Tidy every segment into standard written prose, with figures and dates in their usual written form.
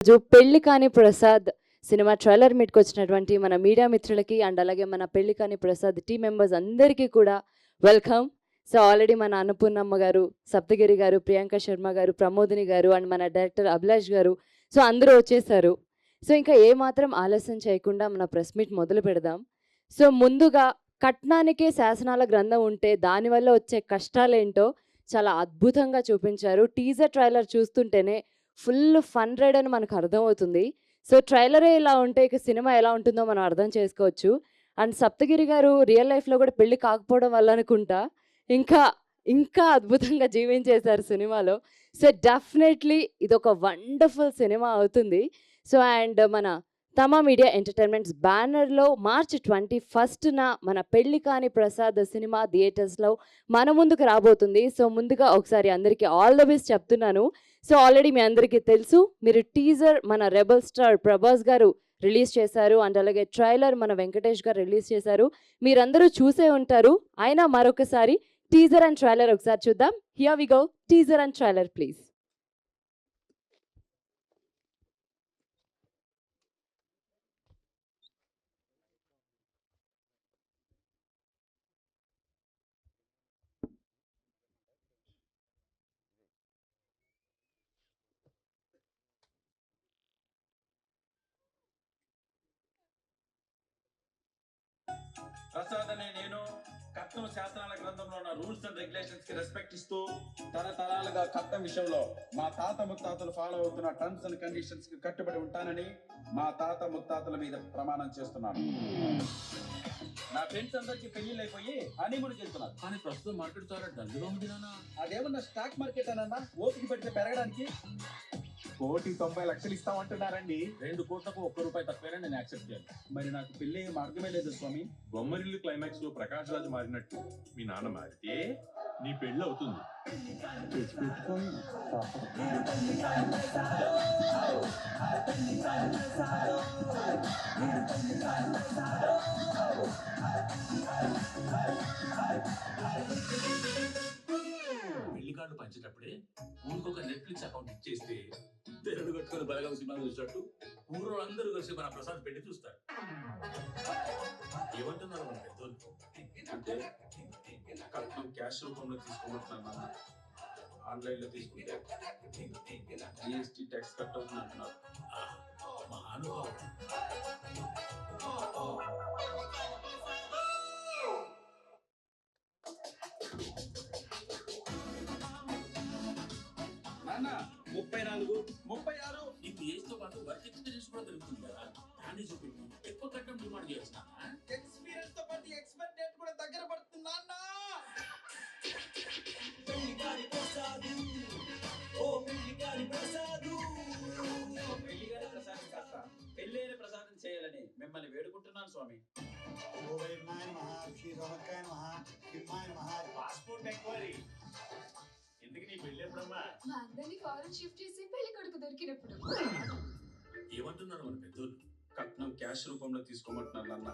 పెళ్లి కాని Prasad cinema trailer మీట్కి వచ్చినటువంటి మన మీడియా మిత్రులకి అండ్ అలాగే మన పెళ్లి కాని ప్రసాద్ టీం మెంబర్స్ అందరికీ కూడా వెల్కమ్. సో ఆల్రెడీ మన అన్నపూర్ణమ్మ గారు, సప్తగిరి గారు, ప్రియాంక శర్మ గారు, ప్రమోదిని గారు అండ్ మన డైరెక్టర్ అభిలాష్ గారు, సో అందరూ వచ్చేసారు. సో ఇంకా ఏమాత్రం ఆలస్యం చేయకుండా మన ప్రెస్ మీట్ మొదలు పెడదాం. సో ముందుగా కట్నానికే శాసనాల గ్రంథం ఉంటే దానివల్ల వచ్చే కష్టాలేంటో చాలా అద్భుతంగా చూపించారు. టీజర్ ట్రైలర్ చూస్తుంటేనే ఫుల్ ఫన్ రైడ్ అని మనకు అర్థమవుతుంది. సో ట్రైలరే ఇలా ఉంటే ఇక సినిమా ఎలా ఉంటుందో మనం అర్థం చేసుకోవచ్చు. అండ్ సప్తగిరి గారు రియల్ లైఫ్లో కూడా పెళ్లి కాకపోవడం వల్ల అనుకుంటా ఇంకా ఇంకా అద్భుతంగా జీవించేశారు సినిమాలో. సో డెఫినెట్లీ ఇదొక వండర్ఫుల్ సినిమా అవుతుంది. సో అండ్ మన తమా మీడియా ఎంటర్టైన్మెంట్స్ బ్యానర్లో మార్చ్ 21న మన పెళ్లి కాని ప్రసాద్ సినిమా థియేటర్స్లో మన ముందుకు రాబోతుంది. సో ముందుగా ఒకసారి అందరికీ ఆల్ ద బెస్ట్ చెప్తున్నాను. సో ఆల్రెడీ మీ అందరికీ తెలుసు, మీరు టీజర్ మన రెబల్ స్టార్ ప్రభాస్ గారు రిలీజ్ చేశారు అండ్ అలాగే ట్రైలర్ మన వెంకటేష్ గారు రిలీజ్ చేశారు. మీరందరూ చూసే ఉంటారు. అయినా మరొకసారి టీజర్ అండ్ ట్రైలర్ ఒకసారి చూద్దాం. Here we go, teaser and trailer please. Prasad అనే నేను కట్నం శాసనాల గ్రంథంలో ఉన్న రూల్స్ అండ్ రెగ్యులేషన్స్ కి రెస్పెక్ట్ ఇస్తూ తరతరాలుగా కట్నం విషయంలో మా తాత ముత్తాతలు ఫాలో అవుతున్న టర్మ్స్ అండ్ కండిషన్స్ కి కట్టుబడి ఉంటానని మా తాత ముత్తాతల మీద ప్రమాణం చేస్తున్నాను. నా ఫ్రెండ్స్ అందరికి పెళ్లిళ్ళు అయిపోయి హనీమూన్కి వెళ్తున్నారు. కానీ ప్రస్తుతం మార్కెట్ చాలా డల్గా ఉంది నాన్న. అదేమన్నా స్టాక్ మార్కెట్ అన్నా ఓపిక పెడితే పెరగడానికి. 1,90,00,000 ఇస్తామంటున్నారండి. 2 కోట్లకు 1 రూపాయి తక్కువైనా నేను యాక్సెప్ట్ చేయాలి. మరి నాకు పెళ్లి మార్గమే లేదు స్వామి. బొమ్మరిల్లు క్లైమాక్స్ లో ప్రకాష్ రాజ్ మారినట్టు మీ నాన్న మారితే నీ పెళ్లి అవుతుంది. పెళ్లి కార్డు పంచేటప్పుడే ఊరికొక నెట్ఫ్లిక్స్ అకౌంట్ ఇచ్చేస్తే తెరడు కట్టుకుని బలగం సినిమా చూసినట్టు ఊరు అందరూ కలిసి మన ప్రసాద్ పెళ్లి చూస్తారు. ఏమంటున్నారు మన పెద్దోళ్ళు? అంటే కట్నం క్యాష్ రూపంలో తీసుకోమంటున్నాను. ఆన్లైన్ లో తీసుకుంటే జిఎస్టీ ట్యాక్స్ కట్ అవుతుంది అంటున్నారు. మహానుభావుడు. నాన్న 34, 36 నీకు ఏజ్ తో పాటు వర్క్ ఎక్స్పీరియన్స్ కూడా దొరుకుతుంది కదా. దాన్ని చూపెట్టి ఎక్కువ కట్నం డిమాండ్ చేయొచ్చు నాన్న. ఎక్స్పీరియన్స్ తో పాటు ఎక్స్పైర్ డేట్ కూడా దగ్గర పడుతుంది నాన్న. పెళ్ళైన ప్రసాదం చేయాలని మిమ్మల్ని వేడుకుంటున్నాను స్వామి. పాస్పోర్ట్ ఎంక్వైరీ ఎందుకు నీ పెళ్లి ఎప్పుడమ్మా? మా అందరినీ ఫారెన్ షిఫ్ట్ చేసి పెళ్లి కొడుకు దొరికినప్పుడు. ఏమంటున్నారు మన పెద్దోళ్ళు? కట్నం క్యాష్ రూపంలో తీసుకోమంటున్నారు నాన్న.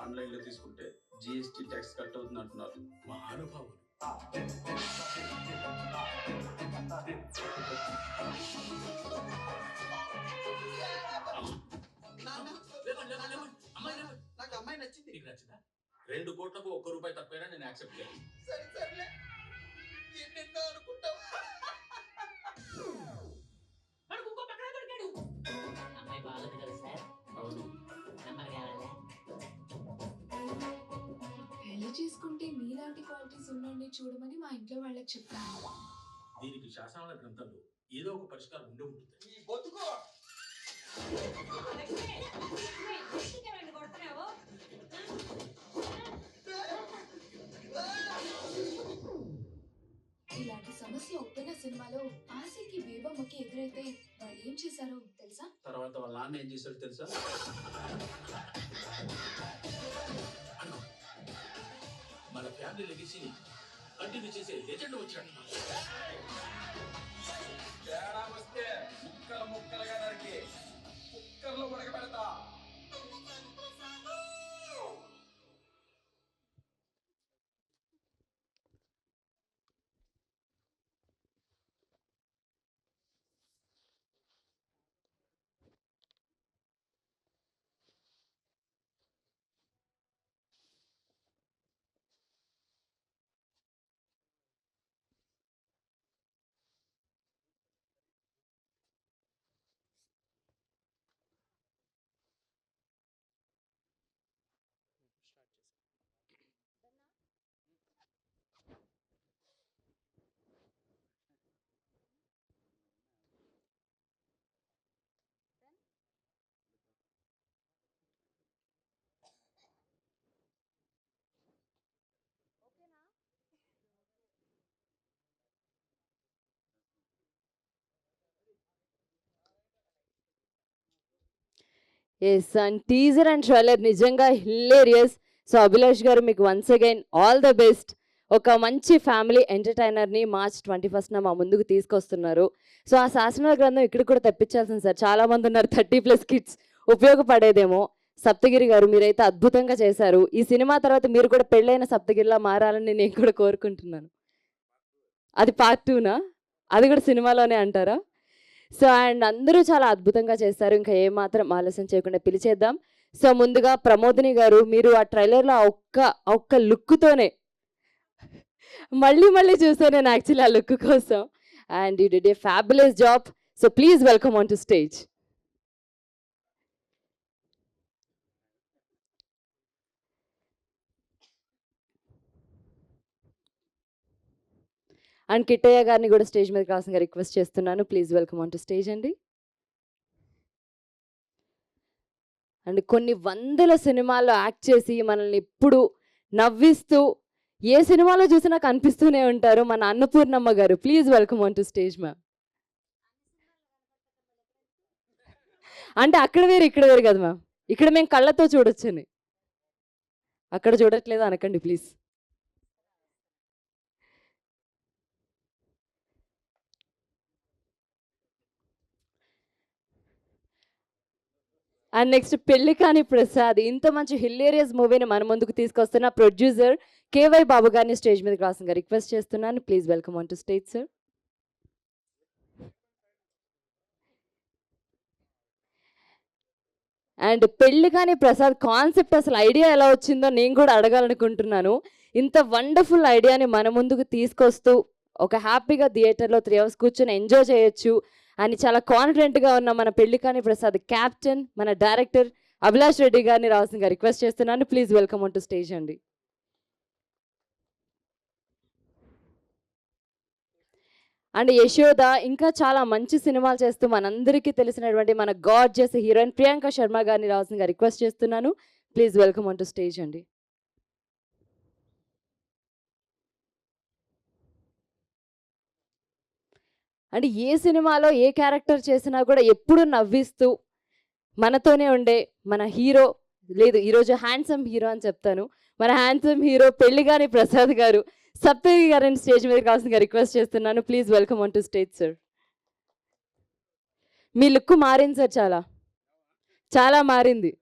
ఆన్లైన్ లో తీసుకుంటే జిఎస్టీ ట్యాక్స్ కట్ అవుతుంది అంటున్నారు. మహానుభావులు. నాకు అమ్మాయి నచ్చింది. నీకు నచ్చిందా? 2 కోట్లకు 1 రూపాయి తక్కువైనా నేను యాక్సెప్ట్ చేయాలి. సరే ఎన్నెన్నో అనుకుంటావు. అమ్మాయి బాగుంది కదా సార్. అవును. నెంబర్ కావాలా? పెళ్లి చేసుకుంటే మీలాంటి క్వాలిటీస్ ఉన్నోడిని చూడమని మా ఇంట్లో వాళ్ళకి చెప్తాను. దీనికి శాసనాల గ్రంథంలో ఏదో ఒక పరిష్కారం ఉండే ఉంటుంది. ఈ బతుకు ఇలాంటి సమస్య ఒప్పున్న సినిమాలో ఆశకి బేబమ్మకి ఎదురైతే వాళ్ళు ఏం చేశారో తెలుసా? తర్వాత వాళ్ళ నాన్న ఏం చేశాడు తెలుసా? మన ఫ్యామిలీ లెగసీని కంటిన్యూ చేసే లెజెండ్ వచ్చాడు. తేడా వస్తే ముక్కలుగా నరికి కుక్కర్లో ఉడకబెడతా. Yes and teaser and trailer నిజంగా హిలేరియస్. సో అభిలాష్ గారు మీకు once again all the best. ఒక మంచి ఫ్యామిలీ ఎంటర్టైనర్ని మార్చ్ 21న మా ముందుకు తీసుకొస్తున్నారు. సో ఆ శాసనాల గ్రంథం ఇక్కడ కూడా తెప్పించాల్సింది సార్. చాలా మంది ఉన్నారు 30+ కిడ్స్ ఉపయోగపడేదేమో. సప్తగిరి గారు మీరైతే అద్భుతంగా చేశారు. ఈ సినిమా తర్వాత మీరు కూడా పెళ్ళైన సప్తగిరిలా మారాలని నేను కూడా కోరుకుంటున్నాను. అది పార్ట్ 2నా? అది కూడా సినిమాలోనే అంటారా? సో అండ్ అందరూ చాలా అద్భుతంగా చేస్తారు. ఇంకా ఏమాత్రం ఆలస్యం చేయకుండా పిలిచేద్దాం. సో ముందుగా ప్రమోదిని గారు, మీరు ఆ ట్రైలర్లో ఆ ఒక్క లుక్తోనే మళ్ళీ మళ్ళీ చూసాను నేను యాక్చువల్లీ ఆ లుక్ కోసం. And you did a fabulous job. So please welcome on to stage. And Kittayya గారిని కూడా స్టేజ్ మీదకి రావాల్సిందిగా రిక్వెస్ట్ చేస్తున్నాను. Please welcome on to stage అండి. అండ్ కొన్ని వందల సినిమాల్లో యాక్ట్ చేసి మనల్ని ఎప్పుడు నవ్విస్తూ ఏ సినిమాలో చూసినా కనిపిస్తూనే ఉంటారు మన అన్నపూర్ణమ్మ గారు. Please welcome on to stage ma'am. అంటే అక్కడ వేరు ఇక్కడ వేరు కదా మ్యామ్. ఇక్కడ మేము కళ్ళతో చూడొచ్చని, అక్కడ చూడట్లేదు అనకండి please. And next Pellikani Prasad. ఇంత మంచి హిలేరియస్ మూవీని మన ముందుకు తీసుకొస్తున్న ప్రొడ్యూసర్ కేవై బాబు గారిని స్టేజ్ మీదకి రాసిందిగా రిక్వెస్ట్ చేస్తున్నాను. Please welcome on to stage sir. And Pellikani Prasad concept అసలు ఐడియా ఎలా వచ్చిందో నేను కూడా అడగాలనుకుంటున్నాను. ఇంత వండర్ఫుల్ ఐడియాని మన ముందుకు తీసుకొస్తూ ఒక హ్యాపీగా థియేటర్లో 3 hours కూర్చొని ఎంజాయ్ చేయొచ్చు అని చాలా కాన్ఫిడెంట్గా ఉన్న మన పెళ్లికాని ప్రసాద్ క్యాప్టెన్, మన డైరెక్టర్ అభిలాష్ రెడ్డి గారిని రావాల్సిందిగా రిక్వెస్ట్ చేస్తున్నాను. Please welcome on to stage అండి. అండ్ యశోద ఇంకా చాలా మంచి సినిమాలు చేస్తూ మనందరికీ తెలిసినటువంటి మన గార్జియస్ హీరోయిన్ ప్రియాంక శర్మ గారిని రావాల్సిందిగా రిక్వెస్ట్ చేస్తున్నాను. Please welcome on to stage అండి. అంటే ఏ సినిమాలో ఏ క్యారెక్టర్ చేసినా కూడా ఎప్పుడు నవ్విస్తూ మనతోనే ఉండే మన హీరో, లేదు ఈరోజు హ్యాండ్సమ్ హీరో అని చెప్తాను, మన హ్యాండ్సమ్ హీరో పెళ్లిగాని ప్రసాద్ గారు సప్తగిరి గారిని స్టేజ్ మీద కావాల్సిందిగా రిక్వెస్ట్ చేస్తున్నాను. Please welcome on to stage sir. మీ లుక్ మారింది సార్, చాలా చాలా మారింది.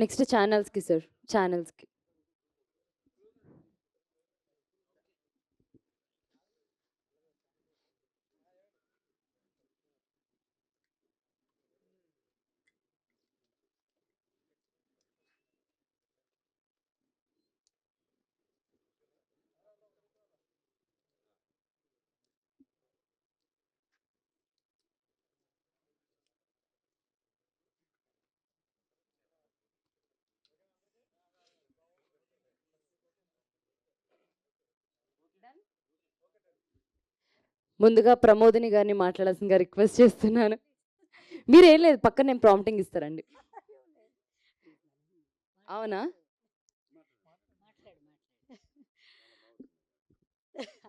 నెక్స్ట్ ఛానల్స్కి సార్, ఛానల్స్కి. ముందుగా ప్రమోదిని గారిని మాట్లాడాల్సిందిగా రిక్వెస్ట్ చేస్తున్నాను. మీరేం లేదు, పక్కన నేను ప్రాంప్టింగ్ ఇస్తారండి. అవునా?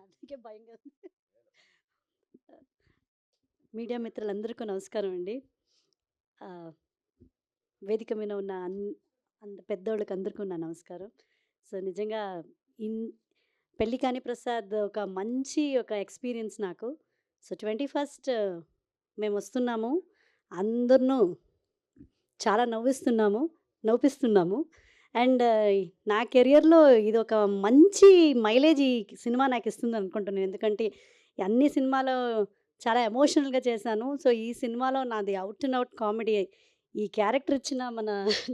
అందుకే భయంగా ఉంది. మీడియా మిత్రులందరికీ నమస్కారం అండి. వేదిక మీద ఉన్న అంత పెద్దోళ్ళకి అందరికీ నా నమస్కారం. సో నిజంగా పెళ్లి కాని ప్రసాద్ ఒక మంచి ఎక్స్పీరియన్స్ నాకు. సో 21st మేము వస్తున్నాము, అందరినూ చాలా నవ్విస్తున్నాము. అండ్ నా కెరియర్లో ఇది ఒక మంచి మైలేజ్ ఈ సినిమా నాకు ఇస్తుంది అనుకుంటున్నాను. ఎందుకంటే అన్ని సినిమాలో చాలా ఎమోషనల్గా చేశాను. సో ఈ సినిమాలో నాది అవుట్ అండ్ అవుట్ కామెడీ. ఈ క్యారెక్టర్ ఇచ్చిన మన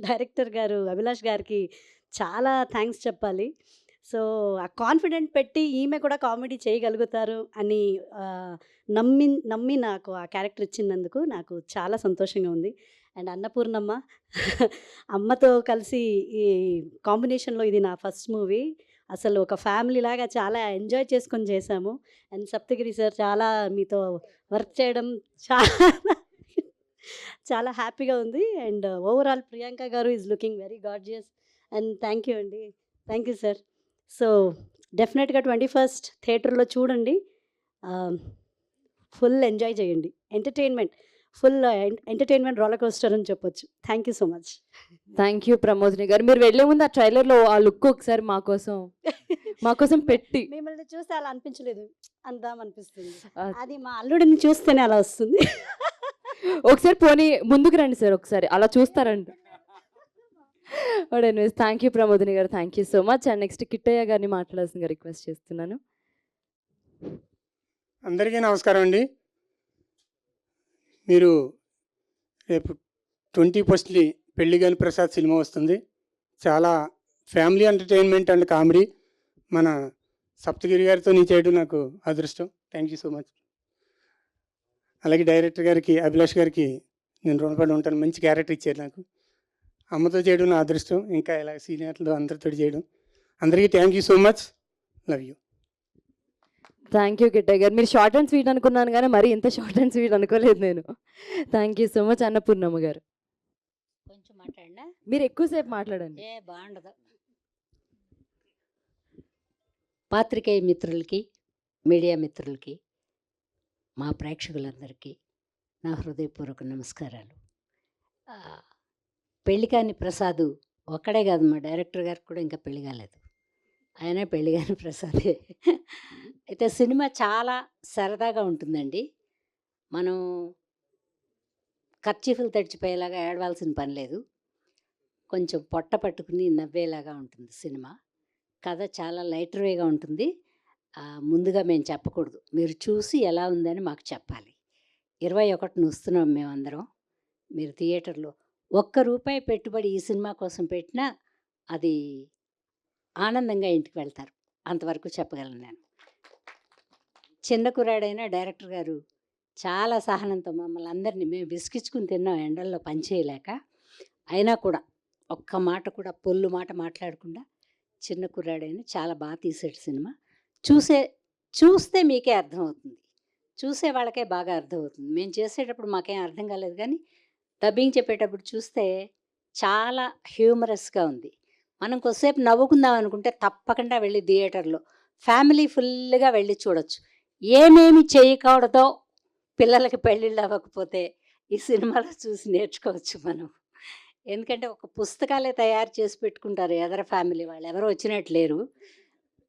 డైరెక్టర్ గారు అభిలాష్ గారికి చాలా థ్యాంక్స్ చెప్పాలి. సో ఆ కాన్ఫిడెంట్ పెట్టి ఈమె కూడా కామెడీ చేయగలుగుతారు అని నమ్మి నాకు ఆ క్యారెక్టర్ ఇచ్చినందుకు నాకు చాలా సంతోషంగా ఉంది. అండ్ అన్నపూర్ణమ్మ అమ్మతో కలిసి ఈ కాంబినేషన్లో ఇది నా ఫస్ట్ మూవీ. అసలు ఒక ఫ్యామిలీ లాగా చాలా ఎంజాయ్ చేసుకొని చేశాము. అండ్ సప్తగిరి సార్ చాలా మీతో వర్క్ చేయడం చాలా హ్యాపీగా ఉంది. అండ్ ఓవరాల్ ప్రియాంక గారు is looking very gorgeous. And thank you అండి, థ్యాంక్ యూ సార్. సో డెఫినెట్గా 21st థియేటర్లో చూడండి, ఫుల్ ఎంజాయ్ చేయండి. ఎంటర్టైన్మెంట్ రోలర్ కోస్టర్ అని చెప్పొచ్చు. Thank you so much. Thank you Pramodini గారు. మీరు వెళ్ళే ముందు ఆ ట్రైలర్లో ఆ లుక్ ఒకసారి మాకోసం పెట్టి. మిమ్మల్ని చూస్తే అలా అనిపించలేదు, అందాం అనిపిస్తుంది. అది మా అల్లుడిని చూస్తేనే అలా వస్తుంది. ఒకసారి పోనీ ముందుకు రండి సార్, ఒకసారి అలా చూస్తారండి. థ్యాంక్ యూ ప్రమోదిని గారు, thank you so much. And next Kittayya గారిని మాట్లాడాల్సిందిగా రిక్వెస్ట్ చేస్తున్నాను. అందరికీ నమస్కారం అండి. మీరు రేపు 21st పెళ్లి కాని ప్రసాద్ సినిమా వస్తుంది. చాలా ఫ్యామిలీ ఎంటర్టైన్మెంట్ అండ్ కామెడీ. మన సప్తగిరి గారితో చేయడం నాకు అదృష్టం. Thank you so much. అలాగే డైరెక్టర్ గారికి అభిలాష్ గారికి నేను రుణపడి ఉంటాను. మంచి క్యారెక్టర్ ఇచ్చారు నాకు. అమ్మతో చేయడం నా అదృష్టం, ఇంకా ఇలా సీనియర్లు అందరితో చేయడం. అందరికీ thank you so much. Love you. Thank you Kittayya గారు. మీరు షార్ట్ అండ్ స్వీట్ అనుకున్నాను కానీ మరి ఇంత షార్ట్ అండ్ స్వీట్ అనుకోలేదు నేను. Thank you so much. Annapurnamma garu కొంచెం మాట్లాడినా మీరు ఎక్కువసేపు మాట్లాడండి. బాగుండదు. పాత్రికేయ మిత్రులకి, మీడియా మిత్రులకి, మా ప్రేక్షకులందరికీ నా హృదయపూర్వక నమస్కారాలు. పెళ్లి కాని ప్రసాద్ ఒక్కడే కాదు, మా డైరెక్టర్ గారికి కూడా ఇంకా పెళ్లి కాలేదు, ఆయన పెళ్లి కాని ప్రసాదే. అయితే సినిమా చాలా సరదాగా ఉంటుందండి. మనం కర్చీఫ్లు తడిచిపోయేలాగా ఏడవాల్సిన పని లేదు. కొంచెం పొట్ట పట్టుకుని నవ్వేలాగా ఉంటుంది సినిమా. కథ చాలా లైటర్ వేగా ఉంటుంది. ముందుగా మేము చెప్పకూడదు, మీరు చూసి ఎలా ఉందని మాకు చెప్పాలి. 21న వస్తున్నాం మేమందరం. మీరు థియేటర్లో ₹1 పెట్టుబడి ఈ సినిమా కోసం పెట్టినా అది ఆనందంగా ఇంటికి వెళ్తారు, అంతవరకు చెప్పగలను నేను. చిన్న కుర్రాడైన డైరెక్టర్ గారు చాలా సహనంతో మమ్మల్ని అందరినీ, మేము విసిగించుకుని తిన్నాం ఎండల్లో పనిచేయలేక, అయినా కూడా ఒక్క మాట కూడా పొల్లు మాట మాట్లాడకుండా చిన్న కుర్రాడైన చాలా బాగా తీసాడు సినిమా. చూస్తే మీకే అర్థమవుతుంది, చూసే వాళ్ళకే బాగా అర్థమవుతుంది. మేము చేసేటప్పుడు మాకేం అర్థం కాలేదు, కానీ డబ్బింగ్ చెప్పేటప్పుడు చూస్తే చాలా హ్యూమరస్గా ఉంది. మనం కొద్దిసేపు నవ్వుకుందాం అనుకుంటే తప్పకుండా వెళ్ళి థియేటర్లో ఫ్యామిలీ ఫుల్గా వెళ్ళి చూడొచ్చు. ఏమేమి చేయకూడదో పిల్లలకి పెళ్ళిళ్ళు అవ్వకపోతే ఈ సినిమాలో చూసి నేర్చుకోవచ్చు మనం. ఎందుకంటే ఒక పుస్తకాలే తయారు చేసి పెట్టుకుంటారు ఎదర ఫ్యామిలీ వాళ్ళు, ఎవరు వచ్చినట్టు లేరు.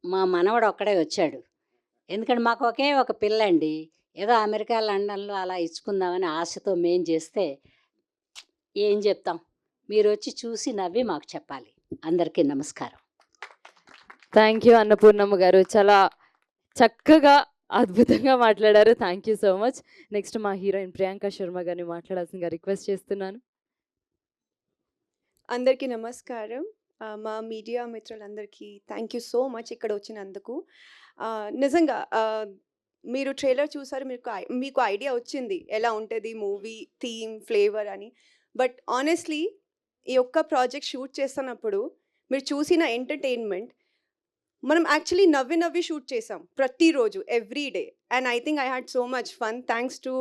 మా మనవడు ఒక్కడే వచ్చాడు. ఎందుకంటే మాకు ఒకే ఒక పిల్ల అండి, ఏదో అమెరికా లండన్లో అలా ఇచ్చుకుందామని ఆశతో మేం చేస్తే ఏం చెప్తాం, మీరు వచ్చి చూసి నవ్వి మాకు చెప్పాలి. అందరికీ నమస్కారం. థ్యాంక్ యూ అన్నపూర్ణమ్మ గారు, చాలా చక్కగా అద్భుతంగా మాట్లాడారు. Thank you so much. Next మా హీరోయిన్ ప్రియాంక శర్మ గారిని మాట్లాడాల్సిందిగా రిక్వెస్ట్ చేస్తున్నాను. అందరికీ నమస్కారం. మా మీడియా మిత్రులందరికీ థ్యాంక్ యూ సో మచ్ ఇక్కడ వచ్చినందుకు. నిజంగా మీరు ట్రైలర్ చూసారు, మీకు ఐడియా వచ్చింది ఎలా ఉంటుంది మూవీ థీమ్ ఫ్లేవర్ అని. బట్ ఆనెస్ట్లీ ఈ ఒక్క ప్రాజెక్ట్ షూట్ చేస్తున్నప్పుడు మీరు చూసిన ఎంటర్టైన్మెంట్ మనం యాక్చువల్లీ నవ్వి షూట్ చేసాం ప్రతిరోజు every day. And I think I had so much fun thanks to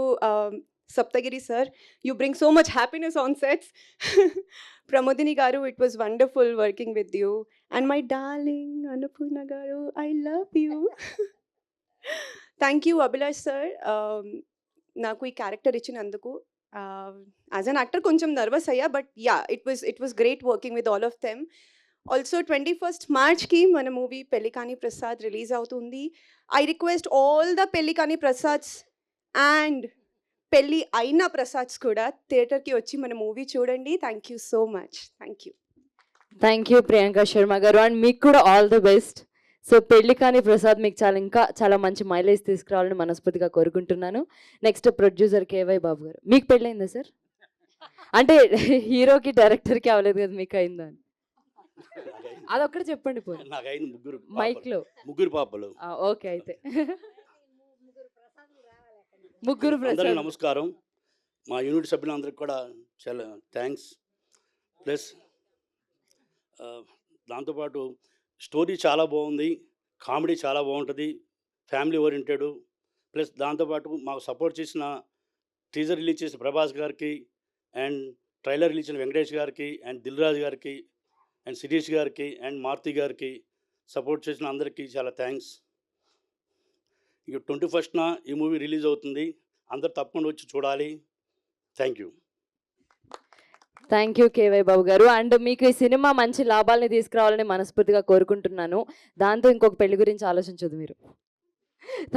Saptagiri sir. You bring so much happiness on sets. Pramodini garu, it was wonderful working with you. And my darling Annapurna garu, I love you. Thank you Abhilash sir నాకు ఈ character ఇచ్చినందుకు. As an actor కొంచెం nervous అయ్యా, but ya it was great working with all of them. Also 21st మార్చ్కి మన movie పెళ్లికాని Prasad release అవుతుంది. I request all the Pellikani Prasads and పెళ్ళి అయిన ప్రసాద్స్ కూడా థియేటర్కి వచ్చి మన మూవీ చూడండి. Thank you so much. Thank you Priyanka Sharma garu, and మీకు కూడా all the best. So Pellikani Prasad మీకు ఇంకా చాలా మంచి మైలేజ్ తీసుకురావాలని మనస్ఫూర్తిగా కోరుకుంటున్నాను. నెక్స్ట్ ప్రొడ్యూసర్ కేవై బాబు గారు, మీకు పెళ్ళైందా సార్? అంటే హీరోకి డైరెక్టర్కి అవ్వలేదు కదా, మీకు అయిందా? అదొక్కటి చెప్పండి పోనీ నాకైంది మైక్లో. ముగ్గురు పాపలు. ఓకే, అయితే ముగ్గురు అందరికీ ప్రసాద్. నమస్కారం. మా యూనిట్ సభ్యులందరికీ కూడా చాలా థ్యాంక్స్. ప్లస్ దాంతోపాటు స్టోరీ చాలా బాగుంది, కామెడీ చాలా బాగుంటుంది, ఫ్యామిలీ ఓరియంటెడ్. ప్లస్ దాంతోపాటు మాకు సపోర్ట్ చేసిన టీజర్ రిలీజ్ చేసిన ప్రభాస్ గారికి, అండ్ ట్రైలర్ రిలీజ్ చేసిన వెంకటేష్ గారికి, అండ్ దిల్ రాజు గారికి, అండ్ శిరీష్ గారికి, అండ్ మారుతి గారికి సపోర్ట్ చేసిన అందరికీ చాలా థ్యాంక్స్. ఇక 21st ఈ మూవీ రిలీజ్ అవుతుంది, అందరు తప్పకుండా వచ్చి చూడాలి. Thank you. Thank you KY Babu garu. And మీకు ఈ సినిమా మంచి లాభాలని తీసుకురావాలని మనస్ఫూర్తిగా కోరుకుంటున్నాను. దాంతో ఇంకొక పెళ్లి గురించి ఆలోచించదు మీరు.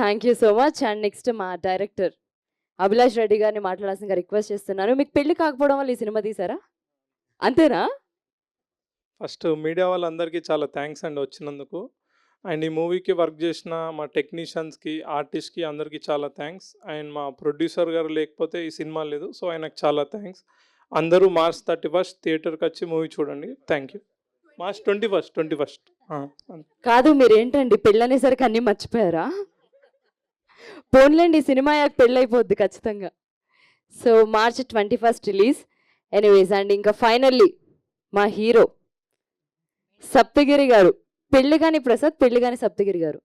Thank you so much. And next మా డైరెక్టర్ అభిలాష్ రెడ్డి గారిని మాట్లాడాల్సిందిగా రిక్వెస్ట్ చేస్తున్నాను. మీకు పెళ్లి కాకపోవడం వల్ల ఈ సినిమా తీసారా, అంతేనా? ఫస్ట్ మీడియా వాళ్ళందరికీ చాలా థ్యాంక్స్ అండి వచ్చినందుకు. అండ్ ఈ మూవీకి వర్క్ చేసిన మా టెక్నీషియన్స్కి, ఆర్టిస్ట్కి అందరికీ చాలా థ్యాంక్స్. అండ్ మా ప్రొడ్యూసర్ గారు లేకపోతే ఈ సినిమా లేదు, సో ఆయనకు చాలా థ్యాంక్స్. అందరూ March 31 థియేటర్కి వచ్చి మూవీ చూడండి. Thank you. March 21. కాదు, మీరేంటండి పెళ్ళి అనేసరికి అన్నీ మర్చిపోయారా? పోన్లేండి, సినిమా అయ్యాక పెళ్ళి అయిపోద్ది ఖచ్చితంగా. So March 21 release. Anyways, and ఇంకా ఫైనల్లీ మా హీరో సప్తగిరి గారు. పెళ్ళిగాని ప్రసాద్, పెళ్ళిగాని సప్తగిరి గారు,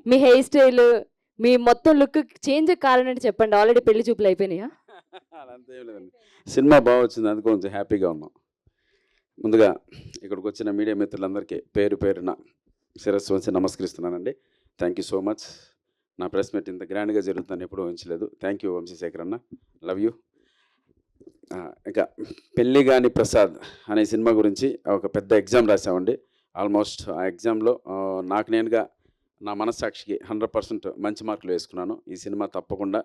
మీ హెయిర్ స్టైల్, మీ మొత్తం లుక్ చేంజ్ కారణం అంటే చెప్పండి. ఆల్రెడీ పెళ్లి చూపులు అయిపోయినాయా? అంతేం లేదండి, సినిమా బాగా వచ్చింది, అందుకు కొంచెం హ్యాపీగా ఉన్నాం. ముందుగా ఇక్కడికి వచ్చిన మీడియా మిత్రులందరికీ పేరు పేరున శిరస్సు వంచి నమస్కరిస్తున్నానండి. Thank you so much. నా ప్రెస్ మీట్ ఇంత గ్రాండ్గా జరుగుతుందని ఎప్పుడూ ఉంచలేదు. థ్యాంక్ యూ వంశీశేఖర్ అన్న, లవ్ యూ. ఇంకా పెళ్ళిగాని ప్రసాద్ అనే సినిమా గురించి ఒక పెద్ద ఎగ్జామ్ రాసామండి. ఆల్మోస్ట్ ఆ ఎగ్జామ్లో నాకు నేనుగా నా మనస్సాక్షికి 100% మంచి మార్కులు వేసుకున్నాను. ఈ సినిమా తప్పకుండా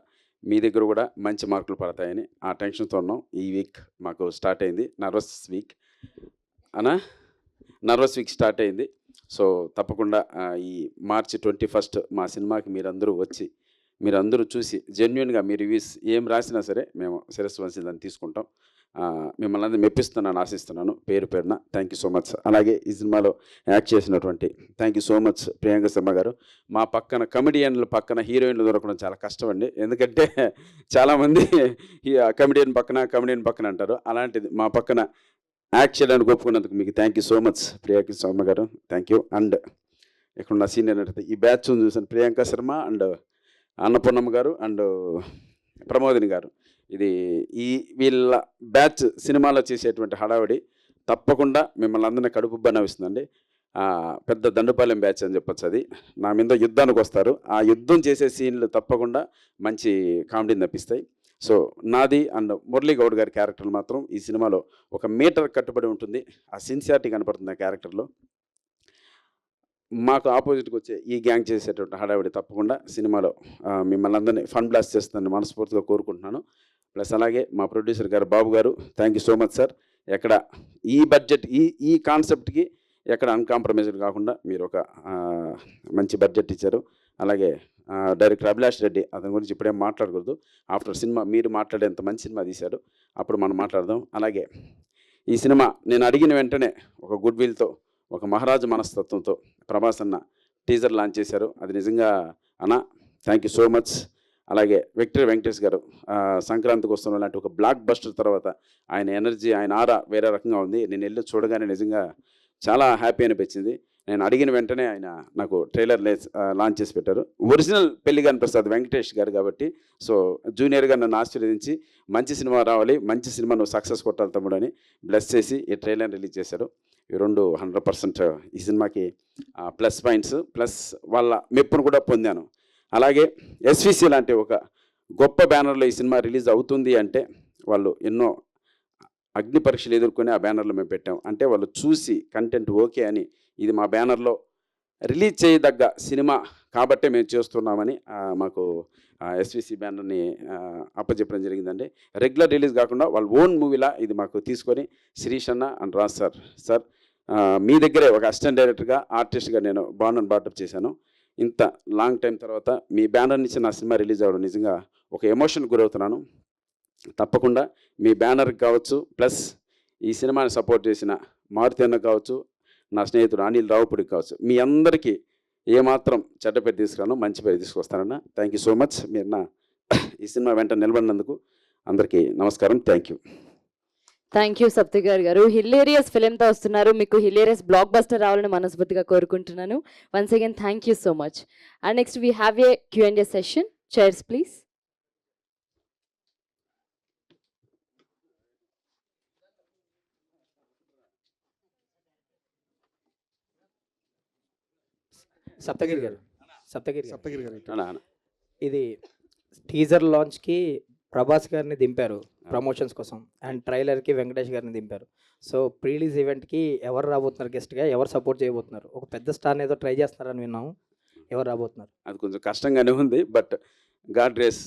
మీ దగ్గర కూడా మంచి మార్కులు పడతాయని ఆ టెన్షన్తో ఉన్నాం. ఈ వీక్ మాకు స్టార్ట్ అయింది నర్వస్ వీక్ స్టార్ట్ అయింది. సో తప్పకుండా ఈ March 21 మా సినిమాకి మీరందరూ వచ్చి మీరందరూ చూసి జెన్యున్గా మీ రివ్యూస్ ఏం రాసినా సరే మేము శిరస్సు వంచి దాన్ని తీసుకుంటాం. మిమ్మల్ని అందరూ మెప్పిస్తున్నాను, ఆశిస్తున్నాను. పేరు పేరున థ్యాంక్ యూ సో మచ్. అలాగే ఈ సినిమాలో యాక్ట్ చేసినటువంటి thank you so much Priyanka Sharma గారు. మా పక్కన కమెడియన్ల పక్కన హీరోయిన్లు దొరకడం చాలా కష్టం అండి, ఎందుకంటే చాలామంది కమెడియన్ పక్కన అంటారు. అలాంటిది మా పక్కన యాక్ట్ చేయడానికి ఒప్పుకున్నందుకు మీకు thank you so much Priyanka Sharma గారు, థ్యాంక్ యూ. అండ్ ఇక్కడ ఉన్న సీనియర్ అంటే ఈ బ్యాచ్ చూసాను, ప్రియాంక శర్మ అండ్ అన్నపూర్ణమ్మ గారు అండ్ ప్రమోదిని గారు. ఇది వీళ్ళ బ్యాచ్ సినిమాలో చేసేటువంటి హడావిడి తప్పకుండా మిమ్మల్ని అందరినీ కడుపుబ్బ నవ్విస్తుందండి. పెద్ద దండుపాలెం బ్యాచ్ అని చెప్పొచ్చు. అది నా మీద యుద్ధానికి వస్తారు, ఆ యుద్ధం చేసే సీన్లు తప్పకుండా మంచి కామెడీని తప్పిస్తాయి. సో నాది అండ్ మురళీ గౌడ్ గారి క్యారెక్టర్ మాత్రం ఈ సినిమాలో ఒక మీటర్ కట్టుబడి ఉంటుంది. ఆ సిన్సియారిటీ కనపడుతుంది ఆ క్యారెక్టర్లో. మాకు ఆపోజిట్కి వచ్చే ఈ గ్యాంగ్ చేసేటువంటి హడావిడి తప్పకుండా సినిమాలో మిమ్మల్ని అందరినీ ఫన్ బ్లాస్ట్ చేస్తుందని మనస్ఫూర్తిగా కోరుకుంటున్నాను. ప్లస్ అలాగే మా ప్రొడ్యూసర్ గారు బాబు గారు, thank you so much sir. ఎక్కడ ఈ బడ్జెట్ ఈ కాన్సెప్ట్కి ఎక్కడ అన్కాంప్రమైజ్డ్ కాకుండా మీరు ఒక మంచి బడ్జెట్ ఇచ్చారు. అలాగే డైరెక్టర్ అభిలాష్ రెడ్డి, అతని గురించి ఇప్పుడేం మాట్లాడకూడదు. ఆఫ్టర్ సినిమా మీరు మాట్లాడేంత మంచి సినిమా తీశారు, అప్పుడు మనం మాట్లాడదాం. అలాగే ఈ సినిమా నేను అడిగిన వెంటనే ఒక గుడ్ విల్తో, ఒక మహారాజు మనస్తత్వంతో ప్రభాస్ అన్న టీజర్ లాంచ్ చేశారు. అది నిజంగా అన్న థ్యాంక్ యూ సో మచ్. అలాగే విక్టర్ వెంకటేష్ గారు సంక్రాంతికి వస్తున్న లాంటి ఒక బ్లాక్ బస్టర్ తర్వాత ఆయన ఎనర్జీ, ఆయన ఆరా వేరే రకంగా ఉంది. నేను వెళ్ళి చూడగానే నిజంగా చాలా హ్యాపీ అనిపించింది. నేను అడిగిన వెంటనే ఆయన నాకు ట్రైలర్ లాంచ్ చేసి పెట్టారు. ఒరిజినల్ పెళ్లిగాని ప్రసాద్ వెంకటేష్ గారు కాబట్టి సో జూనియర్గా నన్ను ఆశీర్వదించి మంచి సినిమా రావాలి, మంచి సినిమా నువ్వు సక్సెస్ కొట్టాలి తమ్ముడు అని బ్లెస్ చేసి ఈ ట్రైలర్ రిలీజ్ చేశారు. ఈ రెండు 100% ఈ సినిమాకి ప్లస్ పాయింట్స్, ప్లస్ వాళ్ళ మెప్పును కూడా పొందాను. అలాగే ఎస్విసి లాంటి ఒక గొప్ప బ్యానర్లో ఈ సినిమా రిలీజ్ అవుతుంది అంటే వాళ్ళు ఎన్నో అగ్ని పరీక్షలు ఎదుర్కొని ఆ బ్యానర్లో మేము పెట్టాం. అంటే వాళ్ళు చూసి కంటెంట్ ఓకే అని ఇది మా బ్యానర్లో రిలీజ్ చేయదగ్గ సినిమా కాబట్టే మేము చేస్తున్నామని మాకు ఎస్విసి బ్యానర్ని అప్పచెప్పడం జరిగిందండి. రెగ్యులర్ రిలీజ్ కాకుండా వాళ్ళ ఓన్ మూవీలా ఇది మాకు తీసుకొని శిరీష్ అన్న అండ్ రాజ్ సార్ మీ దగ్గరే ఒక అసిస్టెంట్ డైరెక్టర్గా ఆర్టిస్ట్గా నేను బాటప్ చేశాను. ఇంత లాంగ్ టైం తర్వాత మీ బ్యానర్ నుంచి నా సినిమా రిలీజ్ అవ్వడం నిజంగా ఒక ఎమోషన్ గురవుతున్నాను. తప్పకుండా మీ బ్యానర్కి కావచ్చు, ప్లస్ ఈ సినిమాని సపోర్ట్ చేసిన మారుతి అన్న కావచ్చు, నా స్నేహితుడు అనిల్ రావుపూడికి కావచ్చు, మీ అందరికీ ఏమాత్రం చెడ్డ పేరు తీసుకురాను, మంచి పేరు తీసుకొస్తానన్న. Thank you so much. మీరు నా ఈ సినిమా వెంట నిలబడినందుకు అందరికీ నమస్కారం. Thank you. Thank you Saptagiri garu. Hilarious ఫిలింతో వస్తున్నారు. మీకు హిలేరియస్ బ్లాక్ బస్టర్ రావాలని మనస్ఫూర్తిగా కోరుకుంటున్నాను. Once again thank you so much. And next we have a Q&A session. Chairs please. Saptagiri గారు అన్న ఇది టీజర్ లాంచ్కి ప్రభాస్ గారిని దింపారు ప్రమోషన్స్ కోసం, అండ్ ట్రైలర్కి వెంకటేష్ గారిని దింపారు. సో ప్రీ రిలీజ్ ఈవెంట్కి ఎవరు రాబోతున్నారు గెస్ట్గా, ఎవరు సపోర్ట్ చేయబోతున్నారు? ఒక పెద్ద స్టార్ ఏదో ట్రై చేస్తున్నారని విన్నాము, ఎవరు రాబోతున్నారు? అది కొంచెం కష్టంగానే ఉంది, బట్ గాడ్ గ్రేస్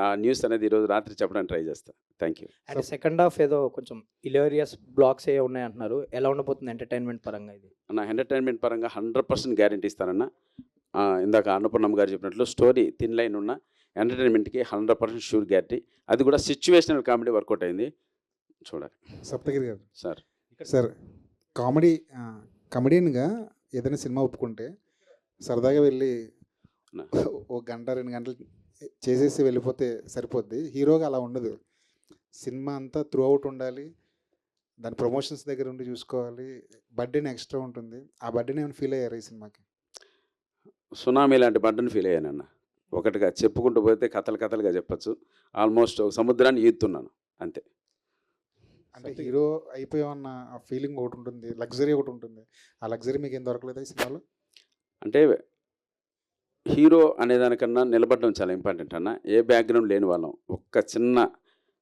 ఆ న్యూస్ అనేది ఈరోజు రాత్రి చెప్పడానికి ట్రై చేస్తాను. Thank you. And second half ఏదో కొంచెం ఇలేరియస్ బ్లాక్స్ ఏ ఉన్నాయి అంటున్నారు, ఎలా ఉండబోతుంది ఎంటర్టైన్మెంట్ పరంగా? ఇది నా ఎంటర్టైన్మెంట్ పరంగా 100% గ్యారంటీ ఇస్తానన్న. ఇందాక అన్నపూర్ణమ్మ గారు చెప్పినట్లు స్టోరీ థిన్ లైన్ ఉన్న ఎంటర్టైన్మెంట్కి 100% షూర్ గ్యారంటీ. అది కూడా సిచ్యువేషనల్ కామెడీ వర్కౌట్ అయింది, చూడాలి. సప్తగిరి గారు సార్ కామెడీన్గా ఏదైనా సినిమా ఒప్పుకుంటే సరదాగా వెళ్ళి ఒక గంట 2 గంటలు చేసేసి వెళ్ళిపోతే సరిపోద్ది. హీరోగా అలా ఉండదు. సినిమా అంతా త్రూ అవుట్ ఉండాలి, దాని ప్రమోషన్స్ దగ్గర ఉండి చూసుకోవాలి. బర్త్డేని ఎక్స్ట్రా ఉంటుంది. ఆ బర్త్డేని ఏమైనా ఫీల్ అయ్యారు ఈ సినిమాకి? సునామీ లాంటి బర్త్డేని ఫీల్ అయ్యానన్న. ఒకటిగా చెప్పుకుంటూ పోతే కథలుగా చెప్పచ్చు. ఆల్మోస్ట్ ఒక సముద్రాన్ని ఈదుతున్నాను అంతే. అంటే హీరో అయిపోయామన్న ఫీలింగ్ ఒకటి ఉంటుంది, లగ్జరీ ఒకటి ఉంటుంది. ఆ లగ్జరీ మీకు ఏం దొరకలేదు ఈ సినిమాలో? అంటే హీరో అనేదానికన్నా నిలబడడం చాలా ఇంపార్టెంట్ అన్న. ఏ బ్యాక్గ్రౌండ్ లేని వాళ్ళం, ఒక్క చిన్న